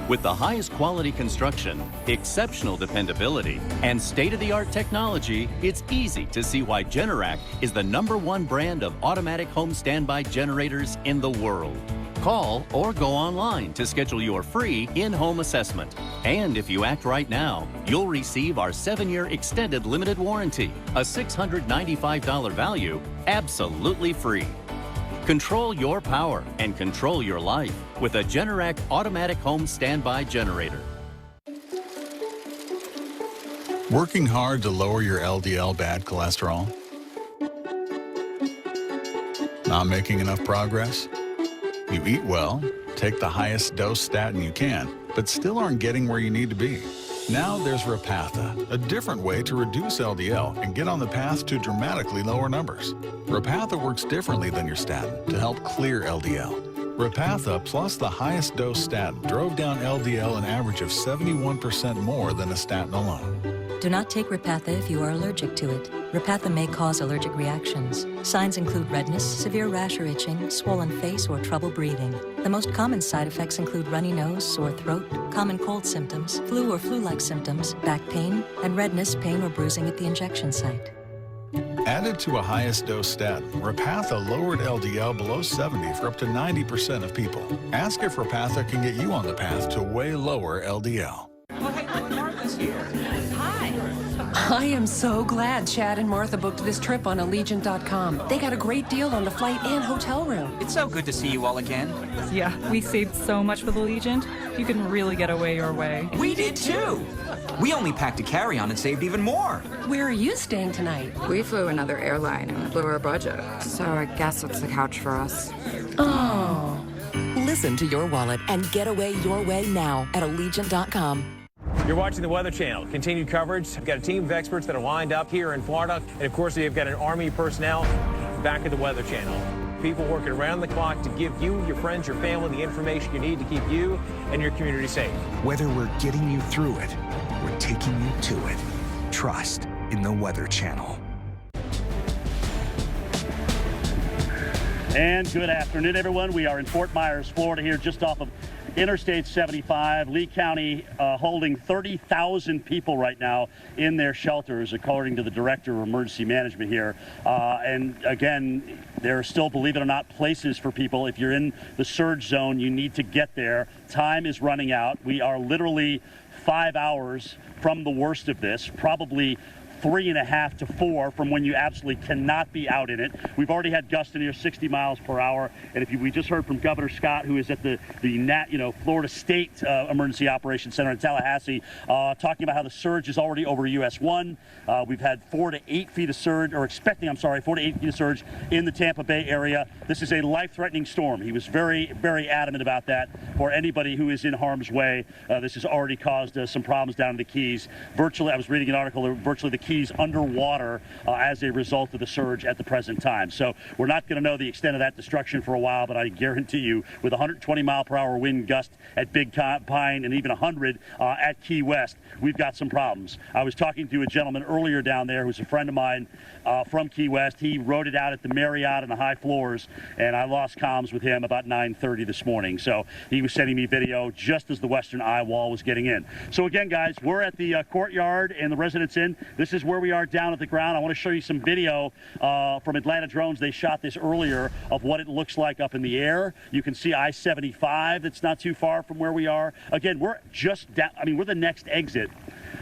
With the highest quality construction, exceptional dependability, and state-of-the-art technology, it's easy to see why Generac is the #1 brand of automatic home standby generators in the world. Call or go online to schedule your free in-home assessment. And if you act right now, you'll receive our 7-year extended limited warranty, a $695 value, absolutely free. Control your power and control your life with a Generac automatic home standby generator. Working hard to lower your LDL bad cholesterol? Not making enough progress? You eat well, take the highest dose statin you can, but still aren't getting where you need to be. Now there's Repatha, a different way to reduce LDL and get on the path to dramatically lower numbers. Repatha works differently than your statin to help clear LDL. Repatha plus the highest dose statin drove down LDL an average of 71% more than a statin alone. Do not take Repatha if you are allergic to it. Repatha may cause allergic reactions. Signs include redness, severe rash or itching, swollen face, or trouble breathing. The most common side effects include runny nose, sore throat, common cold symptoms, flu or flu-like symptoms, back pain, and redness, pain, or bruising at the injection site. Added to a highest dose statin, Repatha lowered LDL below 70 for up to 90% of people. Ask if Repatha can get you on the path to way lower LDL. I am so glad Chad and Martha booked this trip on Allegiant.com. They got a great deal on the flight and hotel room. It's so good to see you all again. Yeah, we saved so much with Allegiant. You can really get away your way. We did too. We only packed a carry-on and saved even more. Where are you staying tonight? We flew another airline and blew our budget, so I guess it's the couch for us. Oh. Listen to your wallet and get away your way now at Allegiant.com. You're watching the Weather Channel. Continued coverage. We've got a team of experts that are lined up here in Florida. And of course, we've got an Army personnel back at the Weather Channel. People working around the clock to give you, your friends, your family the information you need to keep you and your community safe. Whether we're getting you through it, we're taking you to it. Trust in the Weather Channel. And good afternoon, everyone. We are in Fort Myers, Florida here, just off of Interstate 75, Lee County holding 30,000 people right now in their shelters, according to the Director of Emergency Management here. And again, there are still, believe it or not, places for people. If you're in the surge zone, you need to get there. Time is running out. We are literally 5 hours from the worst of this, probably 3.5 to 4 from when you absolutely cannot be out in it. We've already had gusts near 60 miles per hour, and we just heard from Governor Scott, who is at the Florida State Emergency Operations Center in Tallahassee, talking about how the surge is already over US 1. We've had 4 to 8 feet of surge, or expecting, 4 to 8 feet of surge in the Tampa Bay area. This is a life-threatening storm. He was very, very adamant about that. For anybody who is in harm's way, this has already caused some problems down in the Keys. Virtually, I was reading an article, virtually the Keys underwater as a result of the surge at the present time. So we're not going to know the extent of that destruction for a while, but I guarantee you, with 120 mile per hour wind gust at Big Pine and even 100 at Key West, we've got some problems. I was talking to a gentleman earlier down there who's a friend of mine from Key West. He rode it out at the Marriott in the high floors, and I lost comms with him about 9:30 this morning. So he was sending me video just as the western eyewall was getting in. So again, guys, we're at the courtyard and the Residence Inn. This is where we are down at the ground. I want to show you some video from Atlanta drones. They shot this earlier of what it looks like up in the air. You can see I-75 that's not too far from where we are. Again, we're just down, we're the next exit,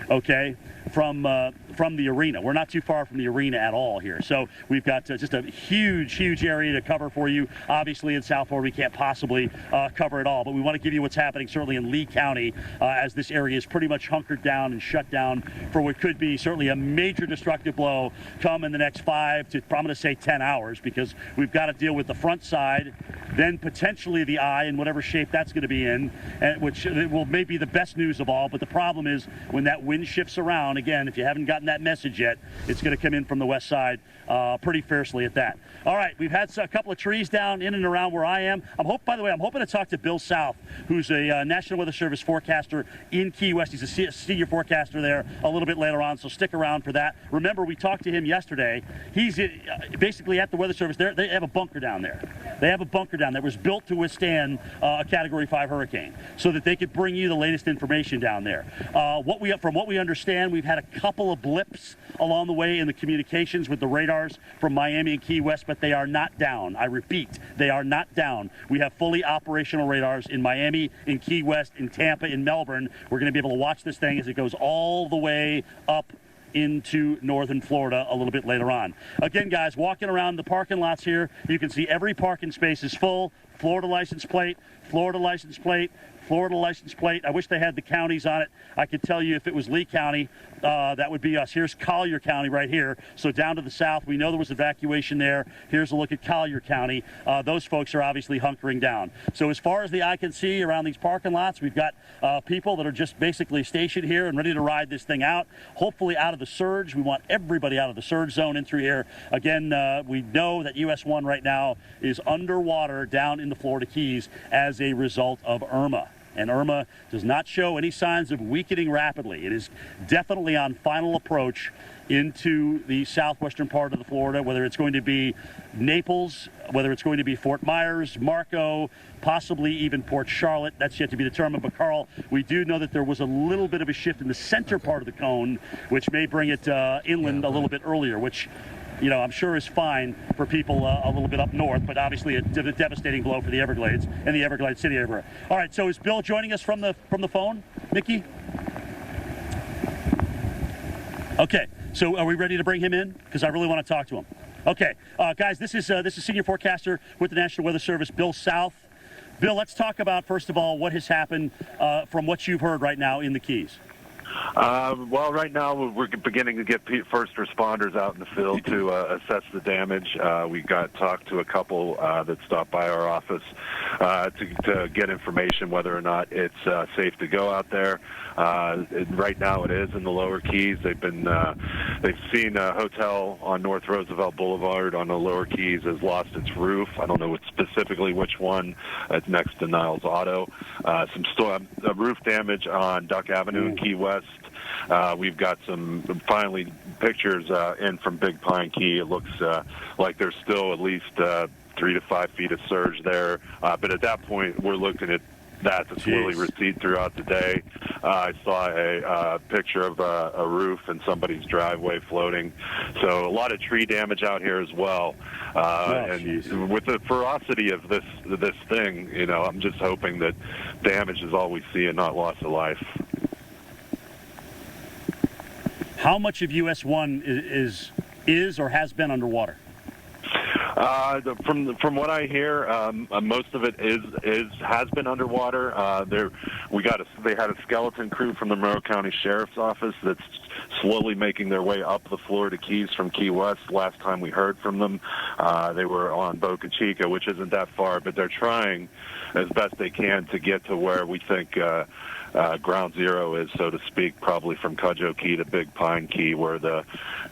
okay, from the arena. We're not too far from the arena at all here. So we've got just a huge area to cover for you. Obviously in South Florida we can't possibly cover it all, but we want to give you what's happening certainly in Lee County as this area is pretty much hunkered down and shut down for what could be certainly a major destructive blow come in the next 5 to, I'm going to say 10 hours, because we've got to deal with the front side, then potentially the eye in whatever shape that's going to be in, which will may be the best news of all. But the problem is when that wind shifts around, again, if you haven't gotten that message yet, it's going to come in from the west side pretty fiercely at that. All right, we've had a couple of trees down in and around where I am. By the way, I'm hoping to talk to Bill South, who's a National Weather Service forecaster in Key West. He's a senior forecaster there a little bit later on, so stick around for that. Remember, we talked to him yesterday. He's basically at the Weather Service. They have a bunker down there. They have a bunker down there that was built to withstand a Category 5 hurricane so that they could bring you the latest information down there. From what we understand, we've had a couple of blips along the way in the communications with the radars from Miami and Key West, but they are not down. I repeat, they are not down. We have fully operational radars in Miami, in Key West, in Tampa, in Melbourne. We're going to be able to watch this thing as it goes all the way up into northern Florida a little bit later on. Again, guys, walking around the parking lots here, you can see every parking space is full. Florida license plate, Florida license plate, Florida license plate. I wish they had the counties on it. I could tell you if it was Lee County, that would be us. Here's Collier County right here. So down to the south, we know there was evacuation there. Here's a look at Collier County. Those folks are obviously hunkering down. So as far as the eye can see around these parking lots, we've got people that are just basically stationed here and ready to ride this thing out, hopefully out of the surge. We want everybody out of the surge zone in through here. Again, we know that US 1 right now is underwater down in the Florida Keys as a result of Irma. And Irma does not show any signs of weakening rapidly. It is definitely on final approach into the southwestern part of the Florida, whether it's going to be Naples, whether it's going to be Fort Myers, Marco, possibly even Port Charlotte. That's yet to be determined. But, Carl, we do know that there was a little bit of a shift in the center part of the cone, which may bring it inland a little bit earlier, which, you know, I'm sure is fine for people a little bit up north, but obviously a devastating blow for the Everglades and the Everglades city area. All right, so is Bill joining us from the phone, Nikki? Okay, so are we ready to bring him in? Because I really want to talk to him. Okay, guys, this is senior forecaster with the National Weather Service, Bill South. Bill, let's talk about, first of all, what has happened from what you've heard right now in the Keys. Well, right now we're beginning to get first responders out in the field to assess the damage. We got talked to a couple that stopped by our office to get information whether or not it's safe to go out there. Right now it is in the lower Keys. They've seen a hotel on North Roosevelt Boulevard on the lower Keys has lost its roof. I don't know specifically which one. It's next to Niles Auto. Some roof damage on Duck Avenue in Key West. We've got some finally pictures in from Big Pine Key. It looks like there's still at least 3 to 5 feet of surge there. But at that point, we're looking at that to slowly recede throughout the day. I saw a picture of a roof in somebody's driveway floating. So a lot of tree damage out here as well. And with the ferocity of this thing, you know, I'm just hoping that damage is all we see and not loss of life. How much of US 1 is or has been underwater? From what I hear, most of it has been underwater. They had a skeleton crew from the Monroe County Sheriff's Office that's slowly making their way up the Florida Keys from Key West. Last time we heard from them, they were on Boca Chica, which isn't that far, but they're trying as best they can to get to where we think ground zero is, so to speak, probably from Cudjoe Key to Big Pine Key, where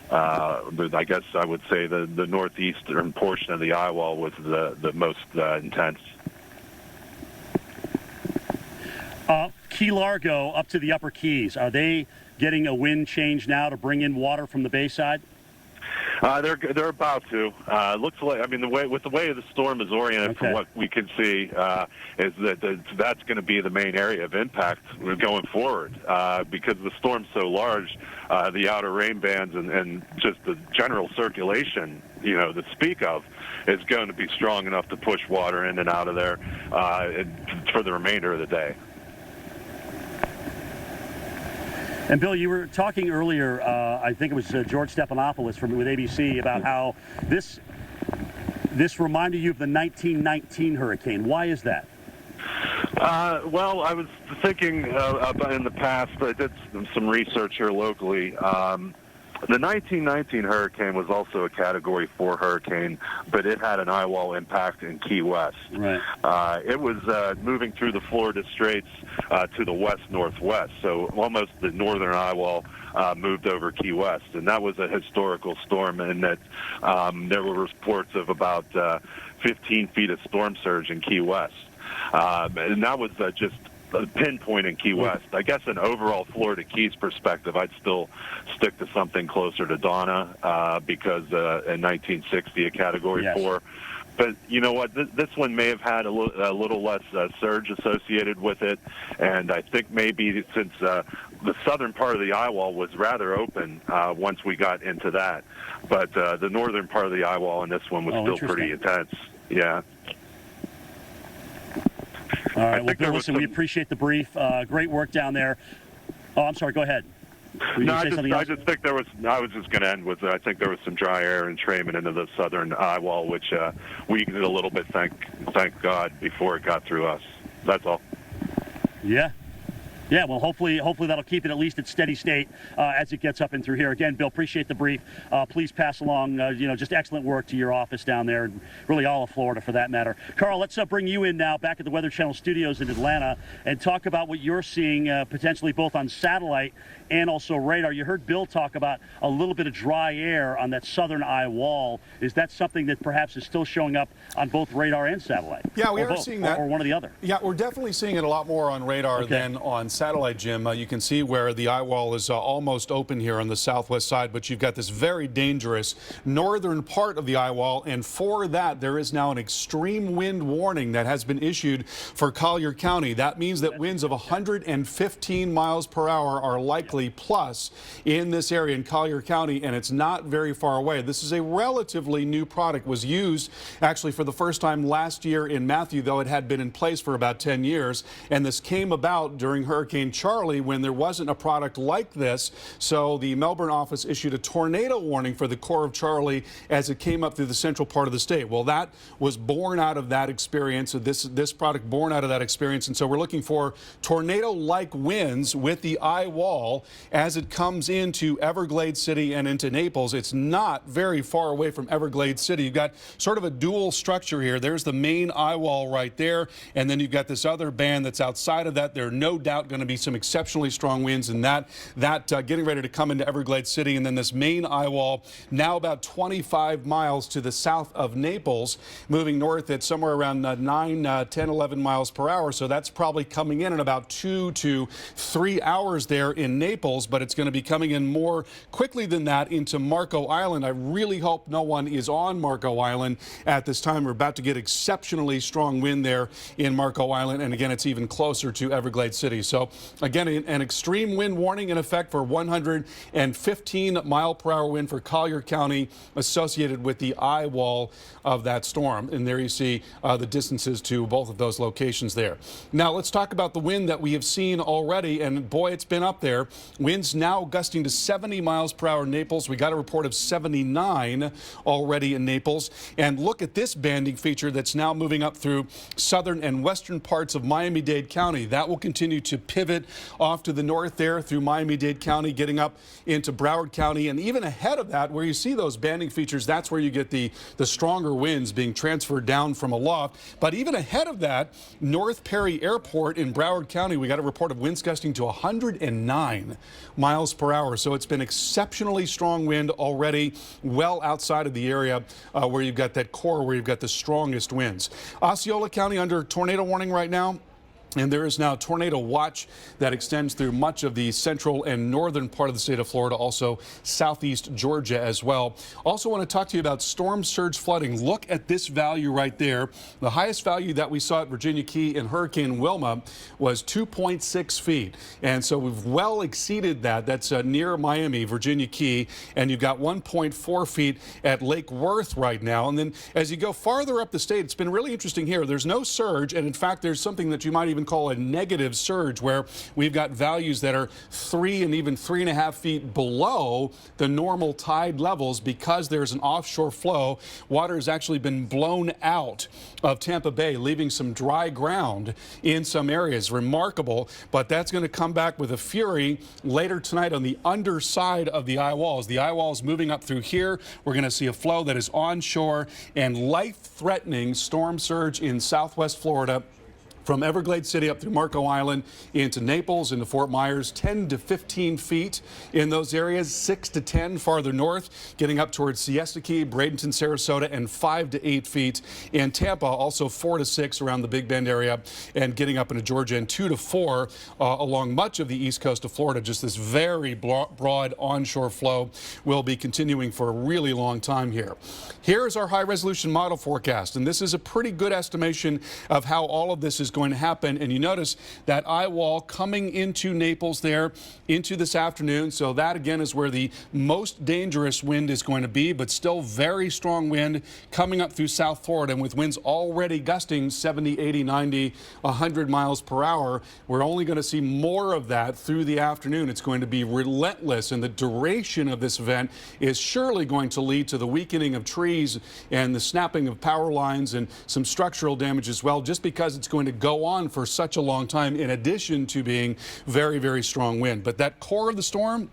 I guess I would say the northeastern portion of the eyewall was the most intense. Key Largo up to the upper Keys, are they getting a wind change now to bring in water from the Bayside? They're about to. Looks like, I mean, the way the storm is oriented, from what we can see, is that that's going to be the main area of impact going forward, because the storm's so large. The outer rain bands and just the general circulation, you know, to speak of, is going to be strong enough to push water in and out of there for the remainder of the day. And Bill, you were talking earlier, I think it was George Stephanopoulos with ABC, about how this reminded you of the 1919 hurricane. Why is that? Well, I was thinking about in the past, I did some research here locally. The 1919 hurricane was also a Category 4 hurricane, but it had an eyewall impact in Key West. Right. It was moving through the Florida Straits to the west-northwest, so almost the northern eyewall moved over Key West, and that was a historical storm in that there were reports of about 15 feet of storm surge in Key West. And that was just a pinpoint in Key West. I guess in overall Florida Keys perspective, I'd still stick to something closer to Donna because in 1960, a Category 4. But you know what? This one may have had a little less surge associated with it, and I think maybe since the southern part of the eyewall was rather open once we got into that, but the northern part of the eyewall in this one was still pretty intense. Yeah. All right, well, Bill, listen, we appreciate the brief. Great work down there. Oh, I'm sorry, go ahead. No, I just think I was just going to end with, I think there was some dry air entrainment into the southern eyewall, which weakened it a little bit, thank God, before it got through us. That's all. Yeah. Yeah, well, hopefully that'll keep it at least at steady state as it gets up and through here. Again, Bill, appreciate the brief. Please pass along, just excellent work to your office down there, and really all of Florida for that matter. Carl, let's bring you in now back at the Weather Channel studios in Atlanta and talk about what you're seeing potentially both on satellite and also radar. You heard Bill talk about a little bit of dry air on that southern eye wall. Is that something that perhaps is still showing up on both radar and satellite? Yeah, we or are both, seeing that. Or one or the other? Yeah, we're definitely seeing it a lot more on radar than on satellite, Jim. You can see where the eye wall is almost open here on the southwest side, but you've got this very dangerous northern part of the eye wall, and for that there is now an extreme wind warning that has been issued for Collier County. That means that winds of 115 miles per hour are likely plus in this area in Collier County, and it's not very far away. This is a relatively new product. Was used actually for the first time last year in Matthew, though it had been in place for about 10 years, and this came about during Hurricane Charlie when there wasn't a product like this. So the Melbourne office issued a tornado warning for the core of Charlie as it came up through the central part of the state. Well, that was born out of that experience, this product born out of that experience, and so we're looking for tornado-like winds with the eye wall as it comes into Everglades City and into Naples. It's not very far away from Everglades City. You've got sort of a dual structure here. There's the main eye wall right there, and then you've got this other band that's outside of that. There are no doubt going to be some exceptionally strong winds in that getting ready to come into Everglades City, and then this main eye wall now about 25 miles to the south of Naples, moving north at somewhere around 9, 10, 11 miles per hour. So that's probably coming in about 2 to 3 hours there in Naples, but it's going to be coming in more quickly than that into Marco Island. I really hope no one is on Marco Island at this time. We're about to get exceptionally strong wind there in Marco Island, and again, it's even closer to Everglades City. So again, an extreme wind warning in effect for 115 mile per hour wind for Collier County associated with the eye wall of that storm. And there you see the distances to both of those locations there. Now let's talk about the wind that we have seen already, and boy, it's been up there. Winds now gusting to 70 miles per hour in Naples. We got a report of 79 already in Naples. And look at this banding feature that's now moving up through southern and western parts of Miami-Dade County. That will continue to pivot off to the north there through Miami-Dade County, getting up into Broward County, and even ahead of that, where you see those banding features, that's where you get the stronger winds being transferred down from aloft. But even ahead of that, North Perry Airport in Broward County, we got a report of winds gusting to 109 miles per hour. So it's been exceptionally strong wind already, well outside of the area where you've got that core, where you've got the strongest winds. Osceola County under tornado warning right now. And there is now a tornado watch that extends through much of the central and northern part of the state of Florida, also southeast Georgia as well. Also want to talk to you about storm surge flooding. Look at this value right there. The highest value that we saw at Virginia Key in Hurricane Wilma was 2.6 feet. And so we've well exceeded that. That's near Miami, Virginia Key. And you've got 1.4 feet at Lake Worth right now. And then as you go farther up the state, it's been really interesting here. There's no surge. And in fact, there's something that you might even call a negative surge, where we've got values that are 3 and even 3.5 feet below the normal tide levels because there's an offshore flow. Water has actually been blown out of Tampa Bay, leaving some dry ground in some areas. Remarkable, but that's going to come back with a fury later tonight on the underside of the eye walls. The eye wall is moving up through here. We're going to see a flow that is onshore and life-threatening storm surge in southwest Florida, from Everglades City up through Marco Island into Naples, into Fort Myers, 10 to 15 feet in those areas, 6 to 10 farther north, getting up towards Siesta Key, Bradenton, Sarasota, and 5 to 8 feet in Tampa, also 4 to 6 around the Big Bend area, and getting up into Georgia, and 2 to 4 along much of the east coast of Florida. Just this very broad onshore flow will be continuing for a really long time here. Here's our high-resolution model forecast, and this is a pretty good estimation of how all of this is going to happen. And you notice that eye wall coming into Naples there into this afternoon. So that again is where the most dangerous wind is going to be, but still very strong wind coming up through South Florida, and with winds already gusting 70, 80, 90, 100 miles per hour. We're only going to see more of that through the afternoon. It's going to be relentless, and the duration of this event is surely going to lead to the weakening of trees and the snapping of power lines and some structural damage as well, just because it's going to go on for such a long time, in addition to being very, very strong wind. But that core of the storm,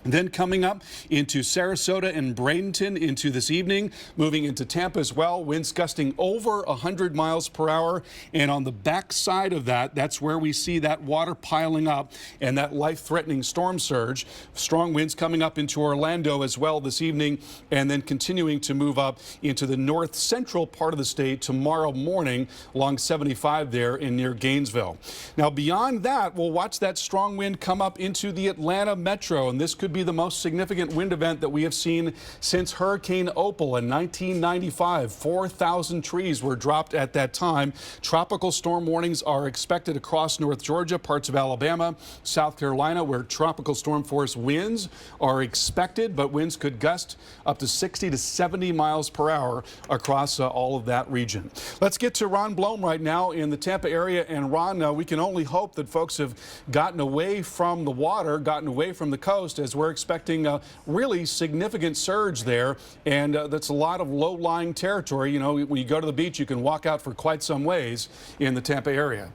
then coming up into Sarasota and Bradenton into this evening, moving into Tampa as well. Winds gusting over 100 miles per hour. And on the back side of that, that's where we see that water piling up and that life-threatening storm surge. Strong winds coming up into Orlando as well this evening, and then continuing to move up into the north central part of the state tomorrow morning along 75 there in near Gainesville. Now, beyond that, we'll watch that strong wind come up into the Atlanta metro, and this could be the most significant wind event that we have seen since Hurricane Opal in 1995. 4,000 trees were dropped at that time. Tropical storm warnings are expected across North Georgia, parts of Alabama, South Carolina, where tropical storm force winds are expected, but winds could gust up to 60 to 70 miles per hour across all of that region. Let's get to Ron Blome right now in the Tampa area. And Ron, we can only hope that folks have gotten away from the water, gotten away from the coast, as we're expecting a really significant surge there, and that's a lot of low-lying territory. You know, when you go to the beach, you can walk out for quite some ways in the Tampa area.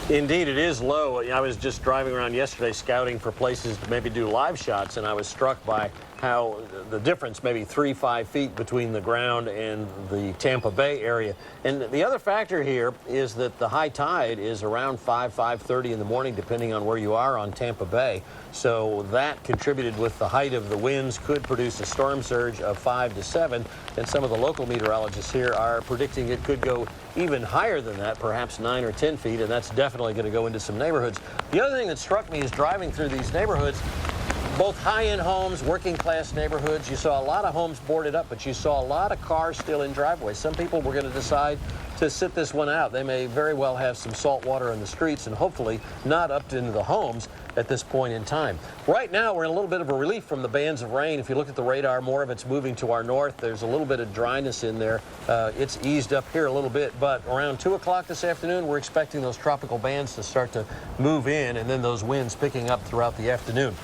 Indeed, it is low. I was just driving around yesterday scouting for places to maybe do live shots, and I was struck by how the difference, maybe 3-5 feet between the ground and the Tampa Bay area. And the other factor here is that the high tide is around 5:30 in the morning, depending on where you are on Tampa Bay. So that contributed with the height of the winds could produce a storm surge of 5 to 7. And some of the local meteorologists here are predicting it could go even higher than that, perhaps 9 or 10 feet, and that's definitely going to go into some neighborhoods. The other thing that struck me is driving through these neighborhoods, both high-end homes, working-class neighborhoods. You saw a lot of homes boarded up, but you saw a lot of cars still in driveways. Some people were going to decide to sit this one out. They may very well have some salt water in the streets and hopefully not up into the homes at this point in time. Right now, we're in a little bit of a relief from the bands of rain. If you look at the radar, more of it's moving to our north. There's a little bit of dryness in there. It's eased up here a little bit, but around 2 o'clock this afternoon, we're expecting those tropical bands to start to move in, and then those winds picking up throughout the afternoon.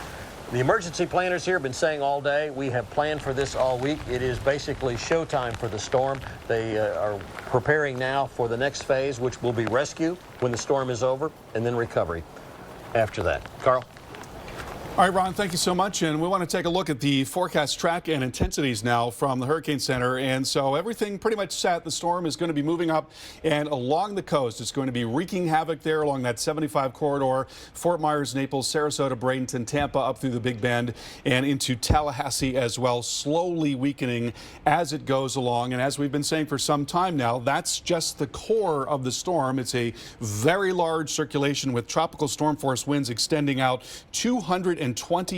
The emergency planners here have been saying all day, we have planned for this all week. It is basically showtime for the storm. They are preparing now for the next phase, which will be rescue when the storm is over, and then recovery after that. Carl? All right, Ron, thank you so much. And we want to take a look at the forecast track and intensities now from the Hurricane Center. And so everything pretty much set. The storm is going to be moving up and along the coast. It's going to be wreaking havoc there along that 75 corridor, Fort Myers, Naples, Sarasota, Bradenton, Tampa, up through the Big Bend and into Tallahassee as well, slowly weakening as it goes along. And as we've been saying for some time now, that's just the core of the storm. It's a very large circulation with tropical storm force winds extending out 220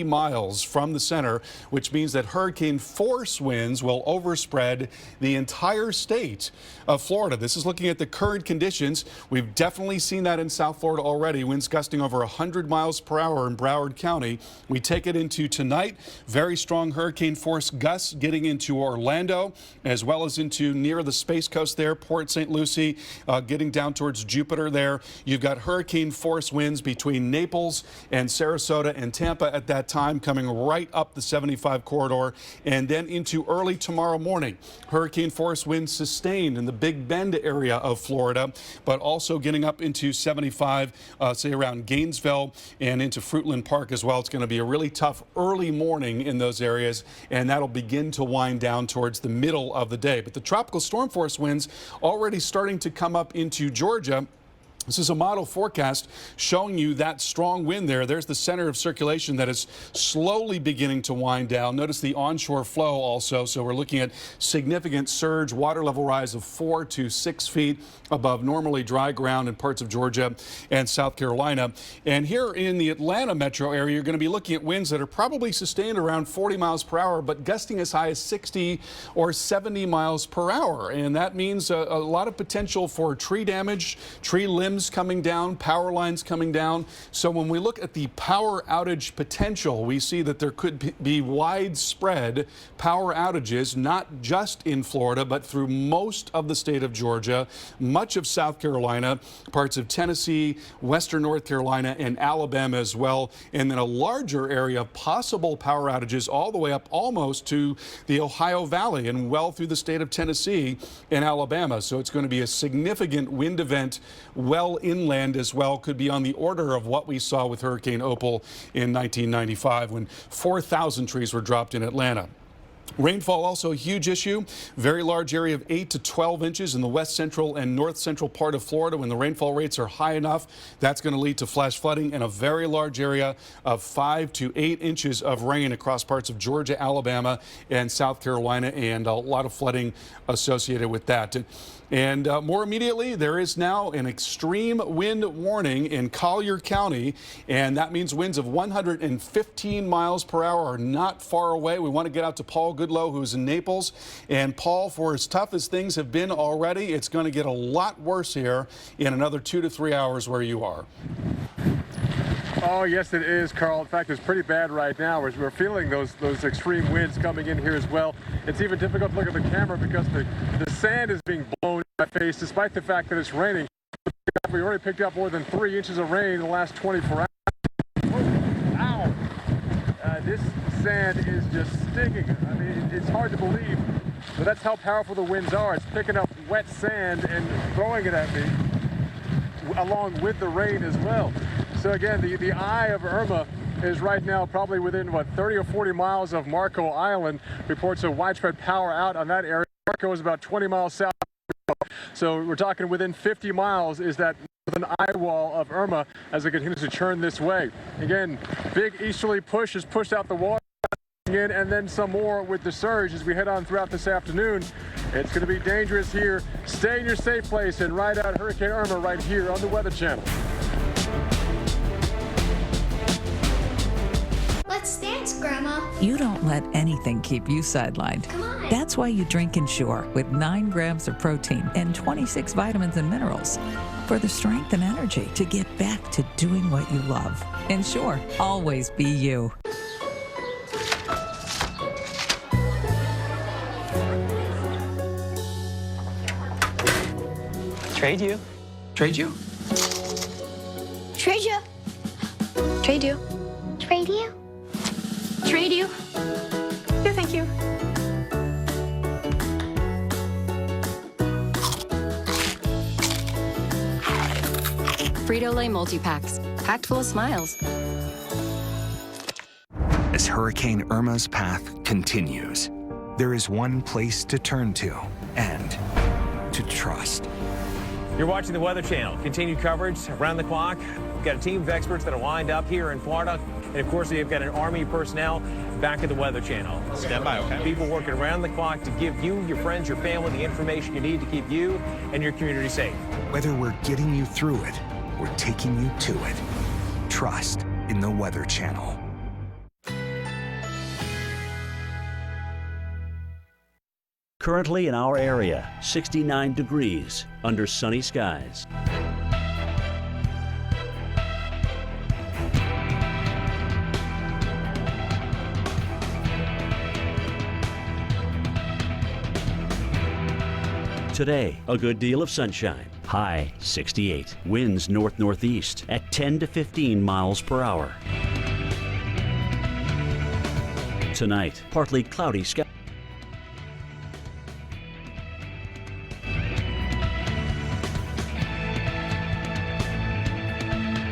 miles from the center, which means that hurricane force winds will overspread the entire state of Florida. This is looking at the current conditions. We've definitely seen that in South Florida already. Winds gusting over 100 miles per hour in Broward County. We take it into tonight. Very strong hurricane force gusts getting into Orlando, as well as into near the Space Coast there, Port St. Lucie, getting down towards Jupiter there. You've got hurricane force winds between Naples and Sarasota and Tampa at that time, coming right up the 75 corridor, and then into early tomorrow morning. Hurricane force winds sustained in the Big Bend area of Florida, but also getting up into 75, say around Gainesville and into Fruitland Park as well. It's going to be a really tough early morning in those areas, and that'll begin to wind down towards the middle of the day. But the tropical storm force winds already starting to come up into Georgia. This is a model forecast showing you that strong wind there. There's the center of circulation that is slowly beginning to wind down. Notice the onshore flow also. So we're looking at significant surge, water level rise of 4 to 6 feet above normally dry ground in parts of Georgia and South Carolina. And here in the Atlanta metro area, you're going to be looking at winds that are probably sustained around 40 miles per hour, but gusting as high as 60 or 70 miles per hour. And that means a lot of potential for tree damage, tree limbs limbs coming down, power lines coming down. So when we look at the power outage potential, we see that there could be widespread power outages, not just in Florida, but through most of the state of Georgia, much of South Carolina, parts of Tennessee, western North Carolina, and Alabama as well. And then a larger area of possible power outages all the way up almost to the Ohio Valley and well through the state of Tennessee and Alabama. So it's going to be a significant wind event well inland as well. Could be on the order of what we saw with Hurricane Opal in 1995 when 4,000 trees were dropped in Atlanta. Rainfall also a huge issue. Very large area of 8 to 12 inches in the west central and north central part of Florida. When the rainfall rates are high enough, that's going to lead to flash flooding, and a very large area of 5 to 8 inches of rain across parts of Georgia, Alabama, and South Carolina, and a lot of flooding associated with that. And more immediately, there is now an extreme wind warning in Collier County, and that means winds of 115 miles per hour are not far away. We want to get out to Paul Goodlow, who's in Naples. And Paul, for as tough as things have been already, it's going to get a lot worse here in another 2 to 3 hours where you are. Oh, yes, it is, Carl. In fact, it's pretty bad right now. We're feeling those extreme winds coming in here as well. It's even difficult to look at the camera because the sand is being blown in my face, despite the fact that it's raining. We already picked up more than 3 inches of rain in the last 24 hours. Oh, ow! This sand is just sticking. I mean, it's hard to believe, but that's how powerful the winds are. It's picking up wet sand and throwing it at me, along with the rain as well. So again, the eye of Irma is right now probably within, 30 or 40 miles of Marco Island. Reports of widespread power out on that area. Marco is about 20 miles south. So we're talking within 50 miles is that an eyewall of Irma as it continues to churn this way. Again, big easterly push has pushed out the water in, and then some more with the surge as we head on throughout this afternoon. It's going to be dangerous here. Stay in your safe place and ride out Hurricane Irma right here on the Weather Channel. Let's dance, Grandma. You don't let anything keep you sidelined. Come on. That's why you drink Ensure with 9 grams of protein and 26 vitamins and minerals for the strength and energy to get back to doing what you love. Ensure, always be you. Trade you. Trade you. Trade you. Trade you. Trade you. Trade you. No, thank you. Frito-Lay multi-packs, packed full of smiles. As Hurricane Irma's path continues, there is one place to turn to and to trust. You're watching the Weather Channel. Continued coverage around the clock. We've got a team of experts that are lined up here in Florida. And of course, we've got an Army personnel back at the Weather Channel. Stand by, okay? People working around the clock to give you, your friends, your family the information you need to keep you and your community safe. Whether we're getting you through it or taking you to it, trust in the Weather Channel. Currently in our area, 69 degrees under sunny skies. Today, a good deal of sunshine. High 68. Winds north-northeast at 10 to 15 miles per hour. Tonight, partly cloudy sky.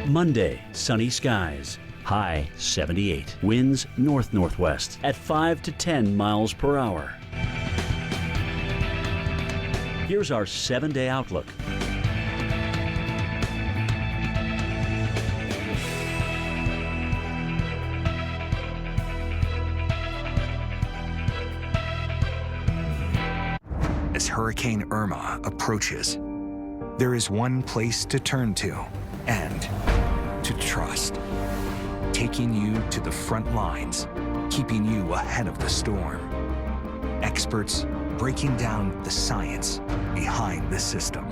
Monday, sunny skies. High 78. Winds north-northwest at 5 to 10 miles per hour. Here's our 7-day outlook. As Hurricane Irma approaches, there is one place to turn to and to trust. Taking you to the front lines, keeping you ahead of the storm. Experts breaking down the science behind the system.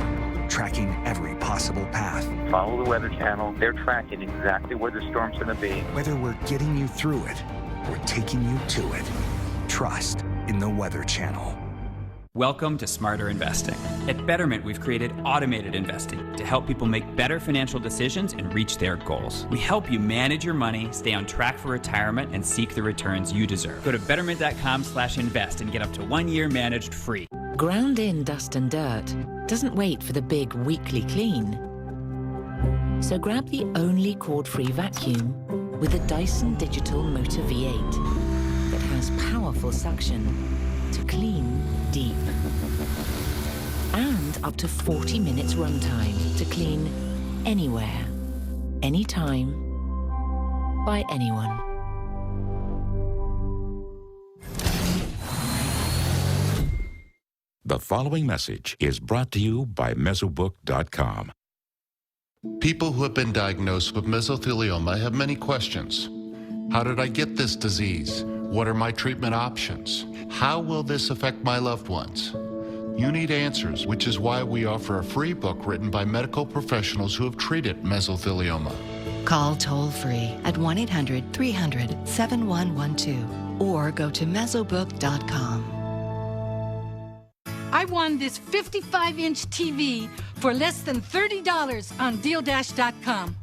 tracking every possible path. Follow the Weather Channel. They're tracking exactly where the storm's going to be. Whether we're getting you through it or taking you to it, trust in the Weather Channel. Welcome to Smarter Investing. At Betterment, we've created automated investing to help people make better financial decisions and reach their goals. We help you manage your money, stay on track for retirement, and seek the returns you deserve. Go to betterment.com/invest and get up to 1 year managed free. Ground in dust and dirt doesn't wait for the big weekly clean. So grab the only cord-free vacuum with the Dyson Digital Motor V8 that has powerful suction to clean deep. And up to 40 minutes runtime to clean anywhere, anytime, by anyone. The following message is brought to you by Mesobook.com. People who have been diagnosed with mesothelioma have many questions. How did I get this disease? What are my treatment options? How will this affect my loved ones? You need answers, which is why we offer a free book written by medical professionals who have treated mesothelioma. Call toll-free at 1-800-300-7112 or go to mesobook.com. I won this 55-inch TV for less than $30 on DealDash.com.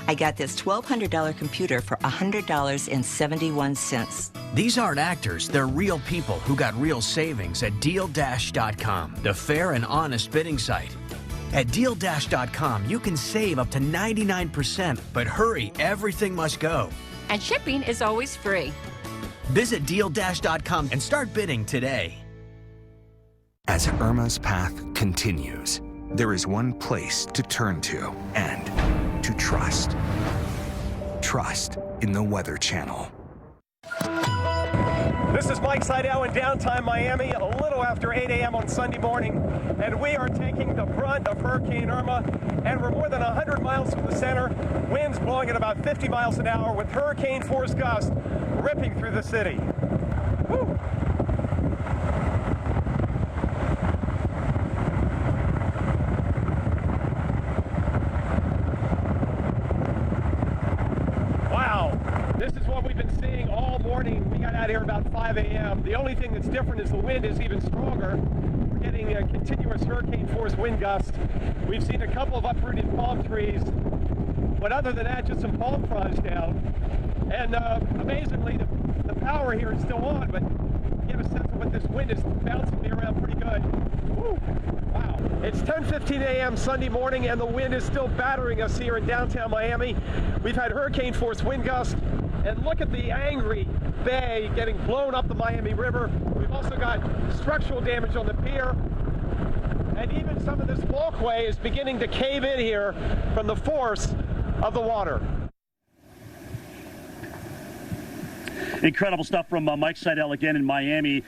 I got this $1,200 computer for $100.71. These aren't actors, they're real people who got real savings at DealDash.com, the fair and honest bidding site. At DealDash.com, you can save up to 99%, but hurry, everything must go. And shipping is always free. Visit DealDash.com and start bidding today. As Irma's path continues, there is one place to turn to and to trust. Trust in the Weather Channel. This is Mike Seidel in downtown Miami, a little after 8 a.m. on Sunday morning, and we are taking the brunt of Hurricane Irma, and we're more than 100 miles from the center, winds blowing at about 50 miles an hour with hurricane force gusts ripping through the city. Woo. This is what we've been seeing all morning. We got out here about 5 a.m. The only thing that's different is the wind is even stronger. We're getting a continuous hurricane force wind gust. We've seen a couple of uprooted palm trees, but other than that, just some palm fronds down. And amazingly, the power here is still on, but you get a sense of what this wind is bouncing me around pretty good. Woo. Wow. It's 10:15 a.m. Sunday morning, and the wind is still battering us here in downtown Miami. We've had hurricane force wind gusts. And look at the angry bay getting blown up the Miami River. We've also got structural damage on the pier. And even some of this walkway is beginning to cave in here from the force of the water. Incredible stuff from Mike Seidel again in Miami,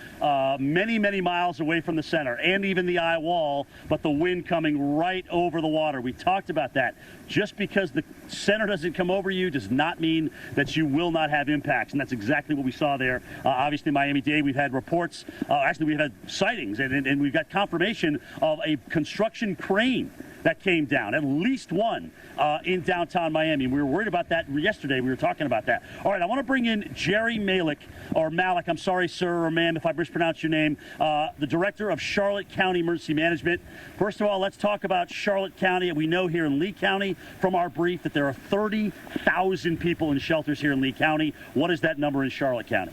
many, many miles away from the center and even the eye wall, but the wind coming right over the water. We talked about that. Just because the center doesn't come over you does not mean that you will not have impacts, and that's exactly what we saw there. Obviously, Miami-Dade, we've had reports, actually we've had sightings, and we've got confirmation of a construction crane that came down, at least one in downtown Miami. We were worried about that yesterday. We were talking about that. All right, I want to bring in Jerry Malik, I'm sorry, sir or ma'am, if I mispronounce your name, the director of Charlotte County Emergency Management. First of all, let's talk about Charlotte County. We know here in Lee County from our brief that there are 30,000 people in shelters here in Lee County. What is that number in Charlotte County?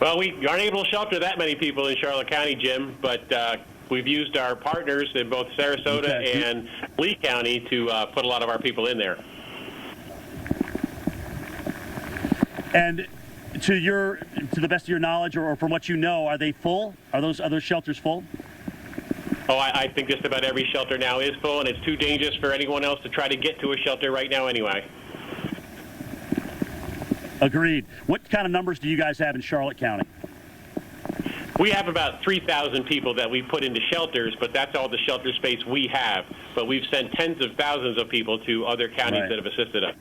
Well, we aren't able to shelter that many people in Charlotte County, Jim, but we've used our partners in both Sarasota and Lee County to put a lot of our people in there. And to the best of your knowledge, or from what you know, are they full? Are those shelters full? Oh, I think just about every shelter now is full, and it's too dangerous for anyone else to try to get to a shelter right now anyway. Agreed. What kind of numbers do you guys have in Charlotte County? We have about 3,000 people that we put into shelters, but that's all the shelter space we have. But we've sent tens of thousands of people to other counties that have assisted us.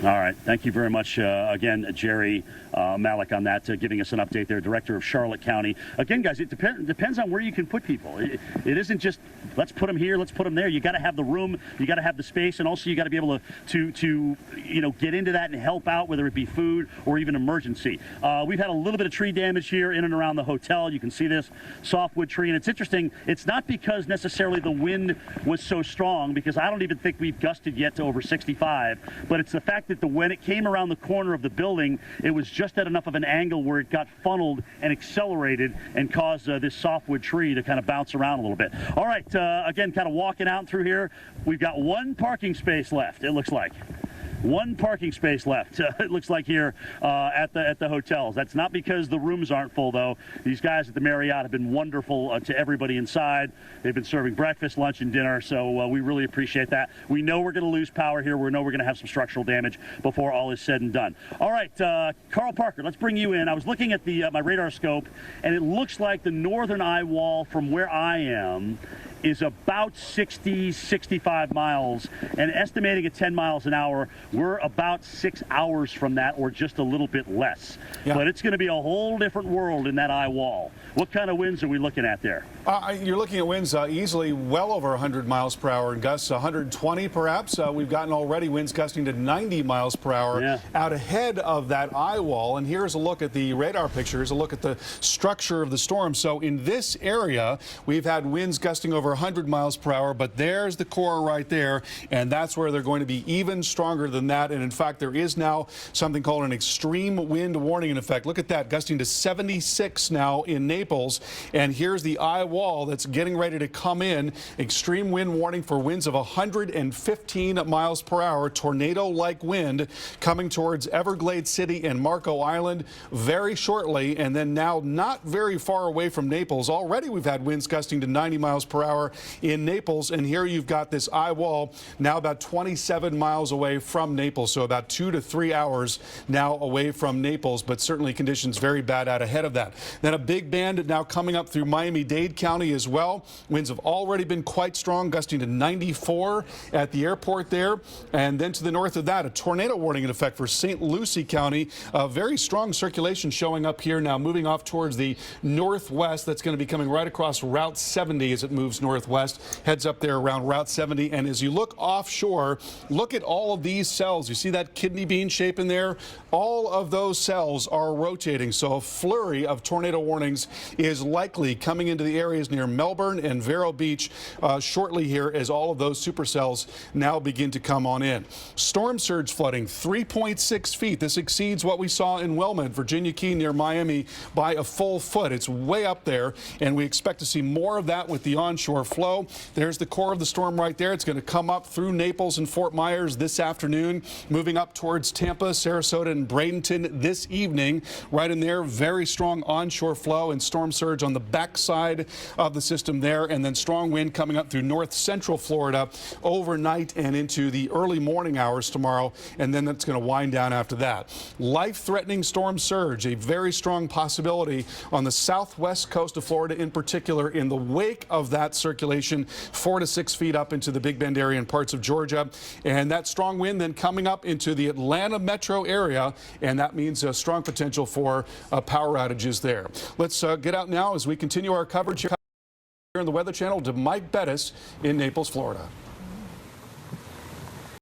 All right. Thank you very much, again, Jerry Malik on that, giving us an update there, director of Charlotte County. Again, guys, it depends on where you can put people. It isn't just let's put them here, let's put them there. You got to have the room, you got to have the space, and also you got to be able to get into that and help out, whether it be food or even emergency. We've had a little bit of tree damage here in and around the hotel. You can see this softwood tree, and it's interesting. It's not because necessarily the wind was so strong, because I don't even think we've gusted yet to over 65, but it's the fact that when it came around the corner of the building, it was just at enough of an angle where it got funneled and accelerated and caused this softwood tree to kind of bounce around a little bit. All right, again, kind of walking out through here, we've got one parking space left, it looks like. One parking space left, it looks like, here at the hotels. That's not because the rooms aren't full, though. These guys at the Marriott have been wonderful to everybody inside. They've been serving breakfast, lunch, and dinner, so we really appreciate that. We know we're going to lose power here. We know we're going to have some structural damage before all is said and done. All right, Carl Parker, let's bring you in. I was looking at my radar scope, and it looks like the northern eye wall from where I am is about 60, 65 miles, and estimating at 10 miles an hour, we're about 6 hours from that, or just a little bit less. Yeah. But it's going to be a whole different world in that eye wall. What kind of winds are we looking at there? You're looking at winds easily well over 100 miles per hour, and gusts 120 perhaps. We've gotten already winds gusting to 90 miles per hour out ahead of that eye wall. And here's a look at the radar picture. Here's a look at the structure of the storm. So in this area, we've had winds gusting over 100 miles per hour, but there's the core right there, and that's where they're going to be even stronger than that. And in fact, there is now something called an extreme wind warning in effect. Look at that, gusting to 76 now in Naples, and here's the eye wall that's getting ready to come in. Extreme wind warning for winds of 115 miles per hour, tornado-like wind coming towards Everglades City and Marco Island very shortly, and then now not very far away from Naples. Already we've had winds gusting to 90 miles per hour in Naples, and here you've got this eye wall now about 27 miles away from Naples, so about 2 to 3 hours now away from Naples, but certainly conditions very bad out ahead of that. Then a big band now coming up through Miami-Dade County as well. Winds have already been quite strong, gusting to 94 at the airport there, and then to the north of that, a tornado warning in effect for St. Lucie County. A very strong circulation showing up here now, moving off towards the northwest. That's going to be coming right across Route 70 as it moves northwest, heads up there around Route 70. And as you look offshore, look at all of these cells. You see that kidney bean shape in there? All of those cells are rotating, so a flurry of tornado warnings is likely coming into the areas near Melbourne and Vero Beach shortly here, as all of those supercells now begin to come on in. Storm surge flooding 3.6 feet. This exceeds what we saw in Wilmette, Virginia Key near Miami by a full foot. It's way up there, and we expect to see more of that with the onshore flow. There's the core of the storm right there. It's going to come up through Naples and Fort Myers this afternoon, moving up towards Tampa, Sarasota, and Bradenton this evening. Right in there, very strong onshore flow and storm surge on the backside of the system there, and then strong wind coming up through north central Florida overnight and into the early morning hours tomorrow, and then that's going to wind down after that. Life-threatening storm surge, a very strong possibility on the southwest coast of Florida in particular in the wake of that circulation, 4 to 6 feet up into the Big Bend area and parts of Georgia, and that strong wind then coming up into the Atlanta metro area, and that means a strong potential for power outages there. Let's get out now as we continue our coverage here in the Weather Channel to Mike Bettis in Naples, Florida.